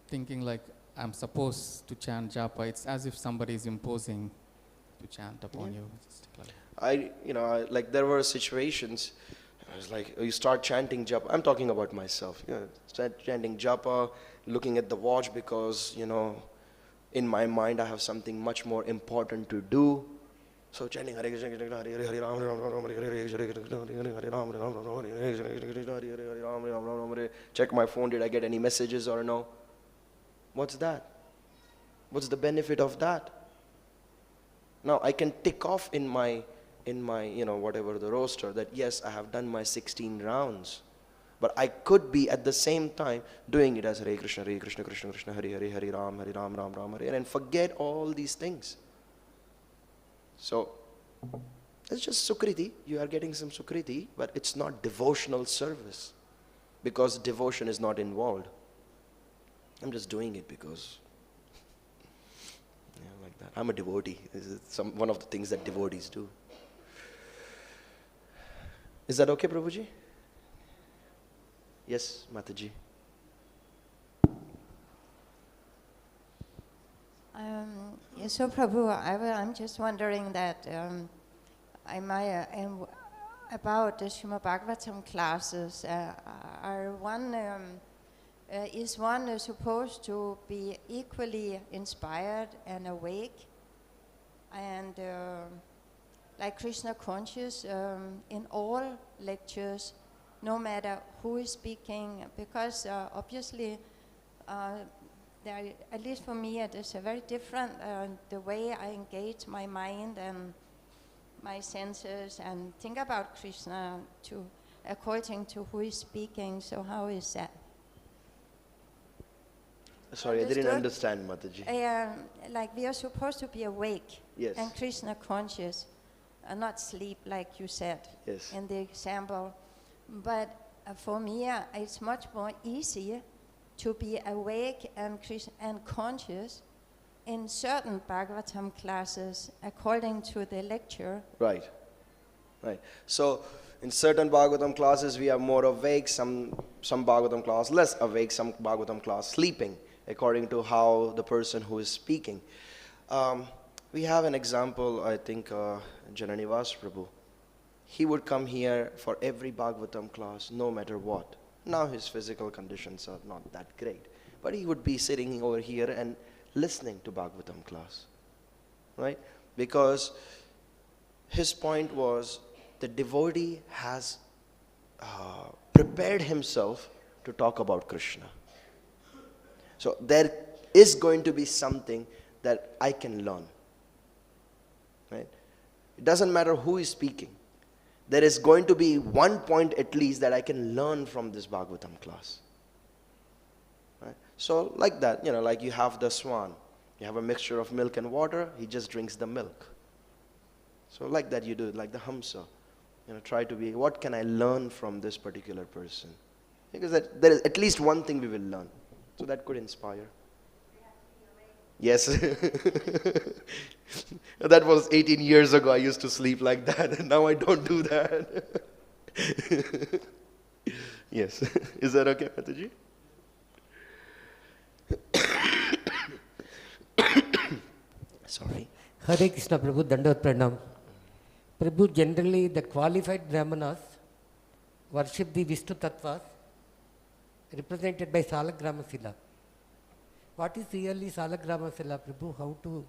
thinking like I'm supposed to chant japa, it's as if somebody is imposing to chant upon you. Like there were situations. I was like, you start chanting japa. I'm talking about myself. Start chanting japa, looking at the watch because in my mind I have something much more important to do. So chanting Hare Krishna Krishna Krishna Hare Hare Ram Ram Ram Hare Hare Hare Krishna Hare Hare Ram Ram Ram Hare Krishna Hare Hare Ram Ram Ram Hare. Check my phone, did I get any messages or no? What's that? What's the benefit of that? Now I can tick off in my whatever the roster that yes, I have done my 16 rounds. But I could be at the same time doing it as Hare Krishna Krishna Krishna Hare Hare Hare Ram Ram Ram Hare and forget all these things. So, it's just sukriti. You are getting some sukriti, but it's not devotional service because devotion is not involved. I'm just doing it because, like that. I'm a devotee. This is one of the things that devotees do. Is that okay, Prabhuji? Yes, Mataji. So Prabhu, I'm just wondering that about the Srimad Bhagavatam classes. Is one supposed to be equally inspired and awake, and like Krishna conscious in all lectures, no matter who is speaking? Because obviously. At least for me, it is a very different the way I engage my mind and my senses and think about Krishna according to who is speaking. So how is that? Sorry, I didn't understand, Mataji. Like we are supposed to be awake, yes, and Krishna conscious, and not sleep like you said, yes, in the example. But for me, it's much more easy to be awake and conscious in certain Bhagavatam classes according to the lecture. Right. So in certain Bhagavatam classes we are more awake, some Bhagavatam class less awake, some Bhagavatam class sleeping, according to how the person who is speaking. We have an example, I think, Jananivas Prabhu. He would come here for every Bhagavatam class, no matter what. Now his physical conditions are not that great, but he would be sitting over here and listening to Bhagavatam class, right? Because his point was the devotee has prepared himself to talk about Krishna. So there is going to be something that I can learn, right? It doesn't matter who is speaking. there is going to be one point at least that I can learn from this Bhagavatam class. Right? So like that, like you have the swan. You have a mixture of milk and water, he just drinks the milk. So like that you do it, like the Hamsa. Try to be, what can I learn from this particular person? Because there is at least one thing we will learn. So that could inspire. Yes. That was 18 years ago. I used to sleep like that. And now I don't do that. Yes. Is that okay, Mataji? Sorry. Hare Krishna Prabhu, Dandavat Pranam. Prabhu, generally the qualified Brahmanas worship the Vishnu Tattvas represented by Salagrama Sila. What is really Salagrama Sila, Prabhu? How to,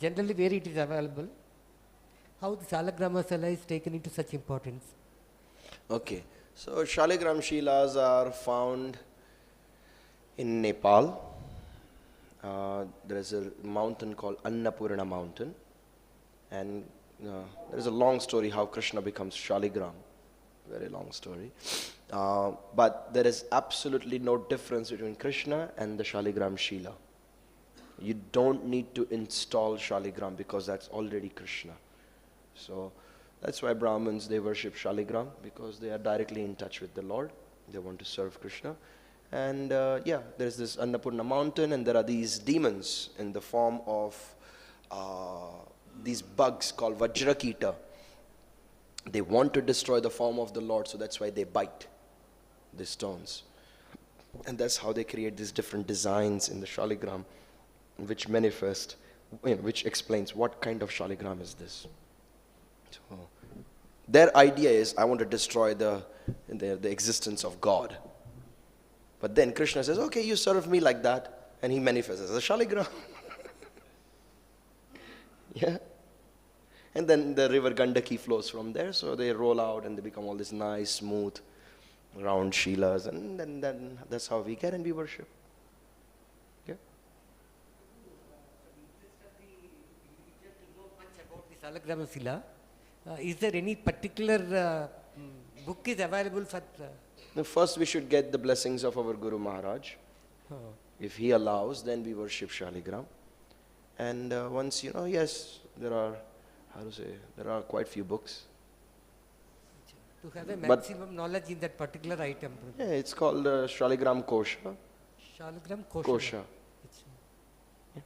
generally where it is available? How the Salagrama Sila is taken into such importance? Okay. So Shaligram Shilas are found in Nepal. There is a mountain called Annapurna mountain. And there is a long story how Krishna becomes Shaligram. Very long story. But there is absolutely no difference between Krishna and the Shaligram Shila. You don't need to install Shaligram because that's already Krishna. So that's why Brahmins, they worship Shaligram because they are directly in touch with the Lord. They want to serve Krishna. And there is this Annapurna mountain, and there are these demons in the form of these bugs called Vajrakita. They want to destroy the form of the Lord, so that's why they bite the stones. And that's how they create these different designs in the Shaligram, which manifest, which explains what kind of Shaligram is this. So, their idea is, I want to destroy the existence of God. But then Krishna says, okay, you serve me like that. And he manifests as a Shaligram. Yeah. And then the river Gandaki flows from there. So they roll out and they become all this nice, smooth, round Shilas. And then that's how we get and we worship. Okay. About the Salagrama Sila, is there any particular book is available for? First we should get the blessings of our Guru Maharaj. If he allows, then we worship Shaligram. And once, yes, there are quite few books. To have a maximum knowledge in that particular item. Yeah, it's called Shaligram Kosha. Shaligram Kosha. Kosha. Yeah.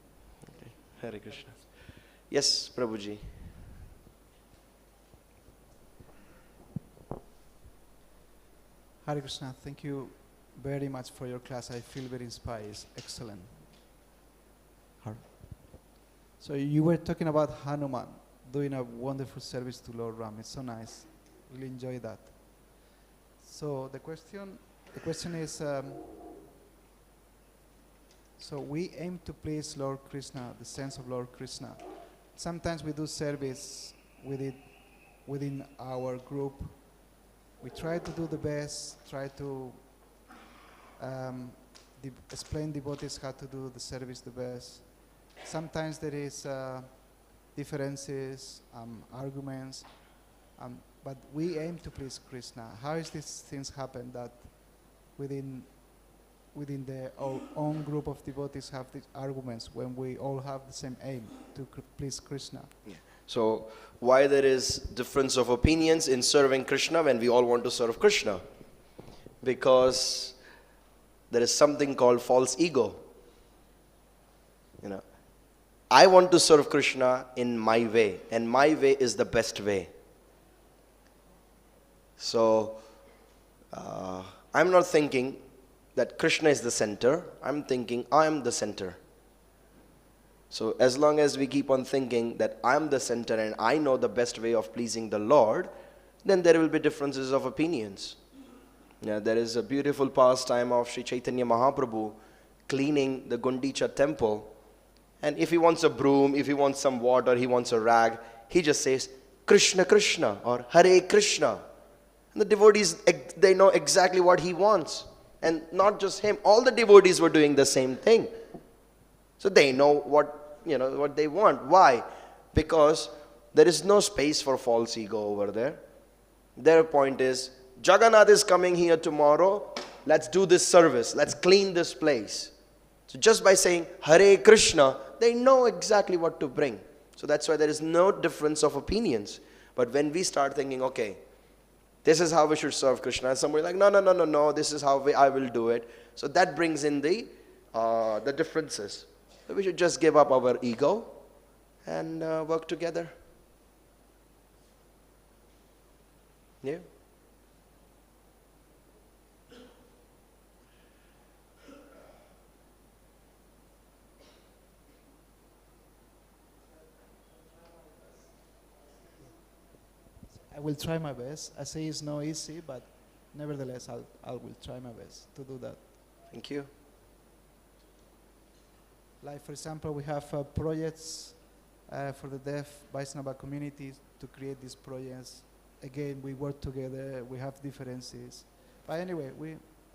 Okay. Hare Krishna. Yes, Prabhuji. Hare Krishna, thank you very much for your class. I feel very inspired. It's excellent. So you were talking about Hanuman doing a wonderful service to Lord Ram. It's so nice. Really enjoy that. So the question is, so we aim to please Lord Krishna, the sense of Lord Krishna. Sometimes we do service within our group. We try to do the best, try to explain devotees how to do the service the best. Sometimes there is differences, arguments, but we aim to please Krishna. How is these things happen that within our own group of devotees have these arguments when we all have the same aim to please Krishna? Yeah. So why there is difference of opinions in serving Krishna when we all want to serve Krishna? Because there is something called false ego. I want to serve Krishna in my way, and my way is the best way. So I'm not thinking that Krishna is the center. I'm thinking I am the center. So as long as we keep on thinking that I am the center and I know the best way of pleasing the Lord, then there will be differences of opinions. Yeah, there is a beautiful pastime of Sri Chaitanya Mahaprabhu cleaning the Gundicha temple. And if he wants a broom, if he wants some water, he wants a rag, he just says, Krishna, Krishna, or Hare Krishna. And the devotees, they know exactly what he wants. And not just him, all the devotees were doing the same thing. So they know what they want. Why? Because There is no space for false ego over there. Their point is, Jagannath is coming here tomorrow, let's do this service, let's clean this place. So just by saying Hare Krishna, they know exactly what to bring. So that's why there is no difference of opinions. But when we start thinking, okay, this is how we should serve Krishna, and somebody like, no, this is how I will do it. So that brings in the differences. So we should just give up our ego and work together. Yeah. I will try my best. I say it's not easy, but nevertheless, I will try my best to do that. Thank you. Like, for example, we have projects for the deaf Vaishnava community to create these projects. Again, we work together, we have differences. But anyway,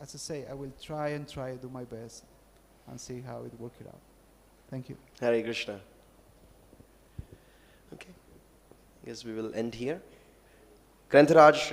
as I say, I will try and do my best and see how it works out. Thank you. Hare Krishna. Okay. Guess we will end here. Grantharaj Shri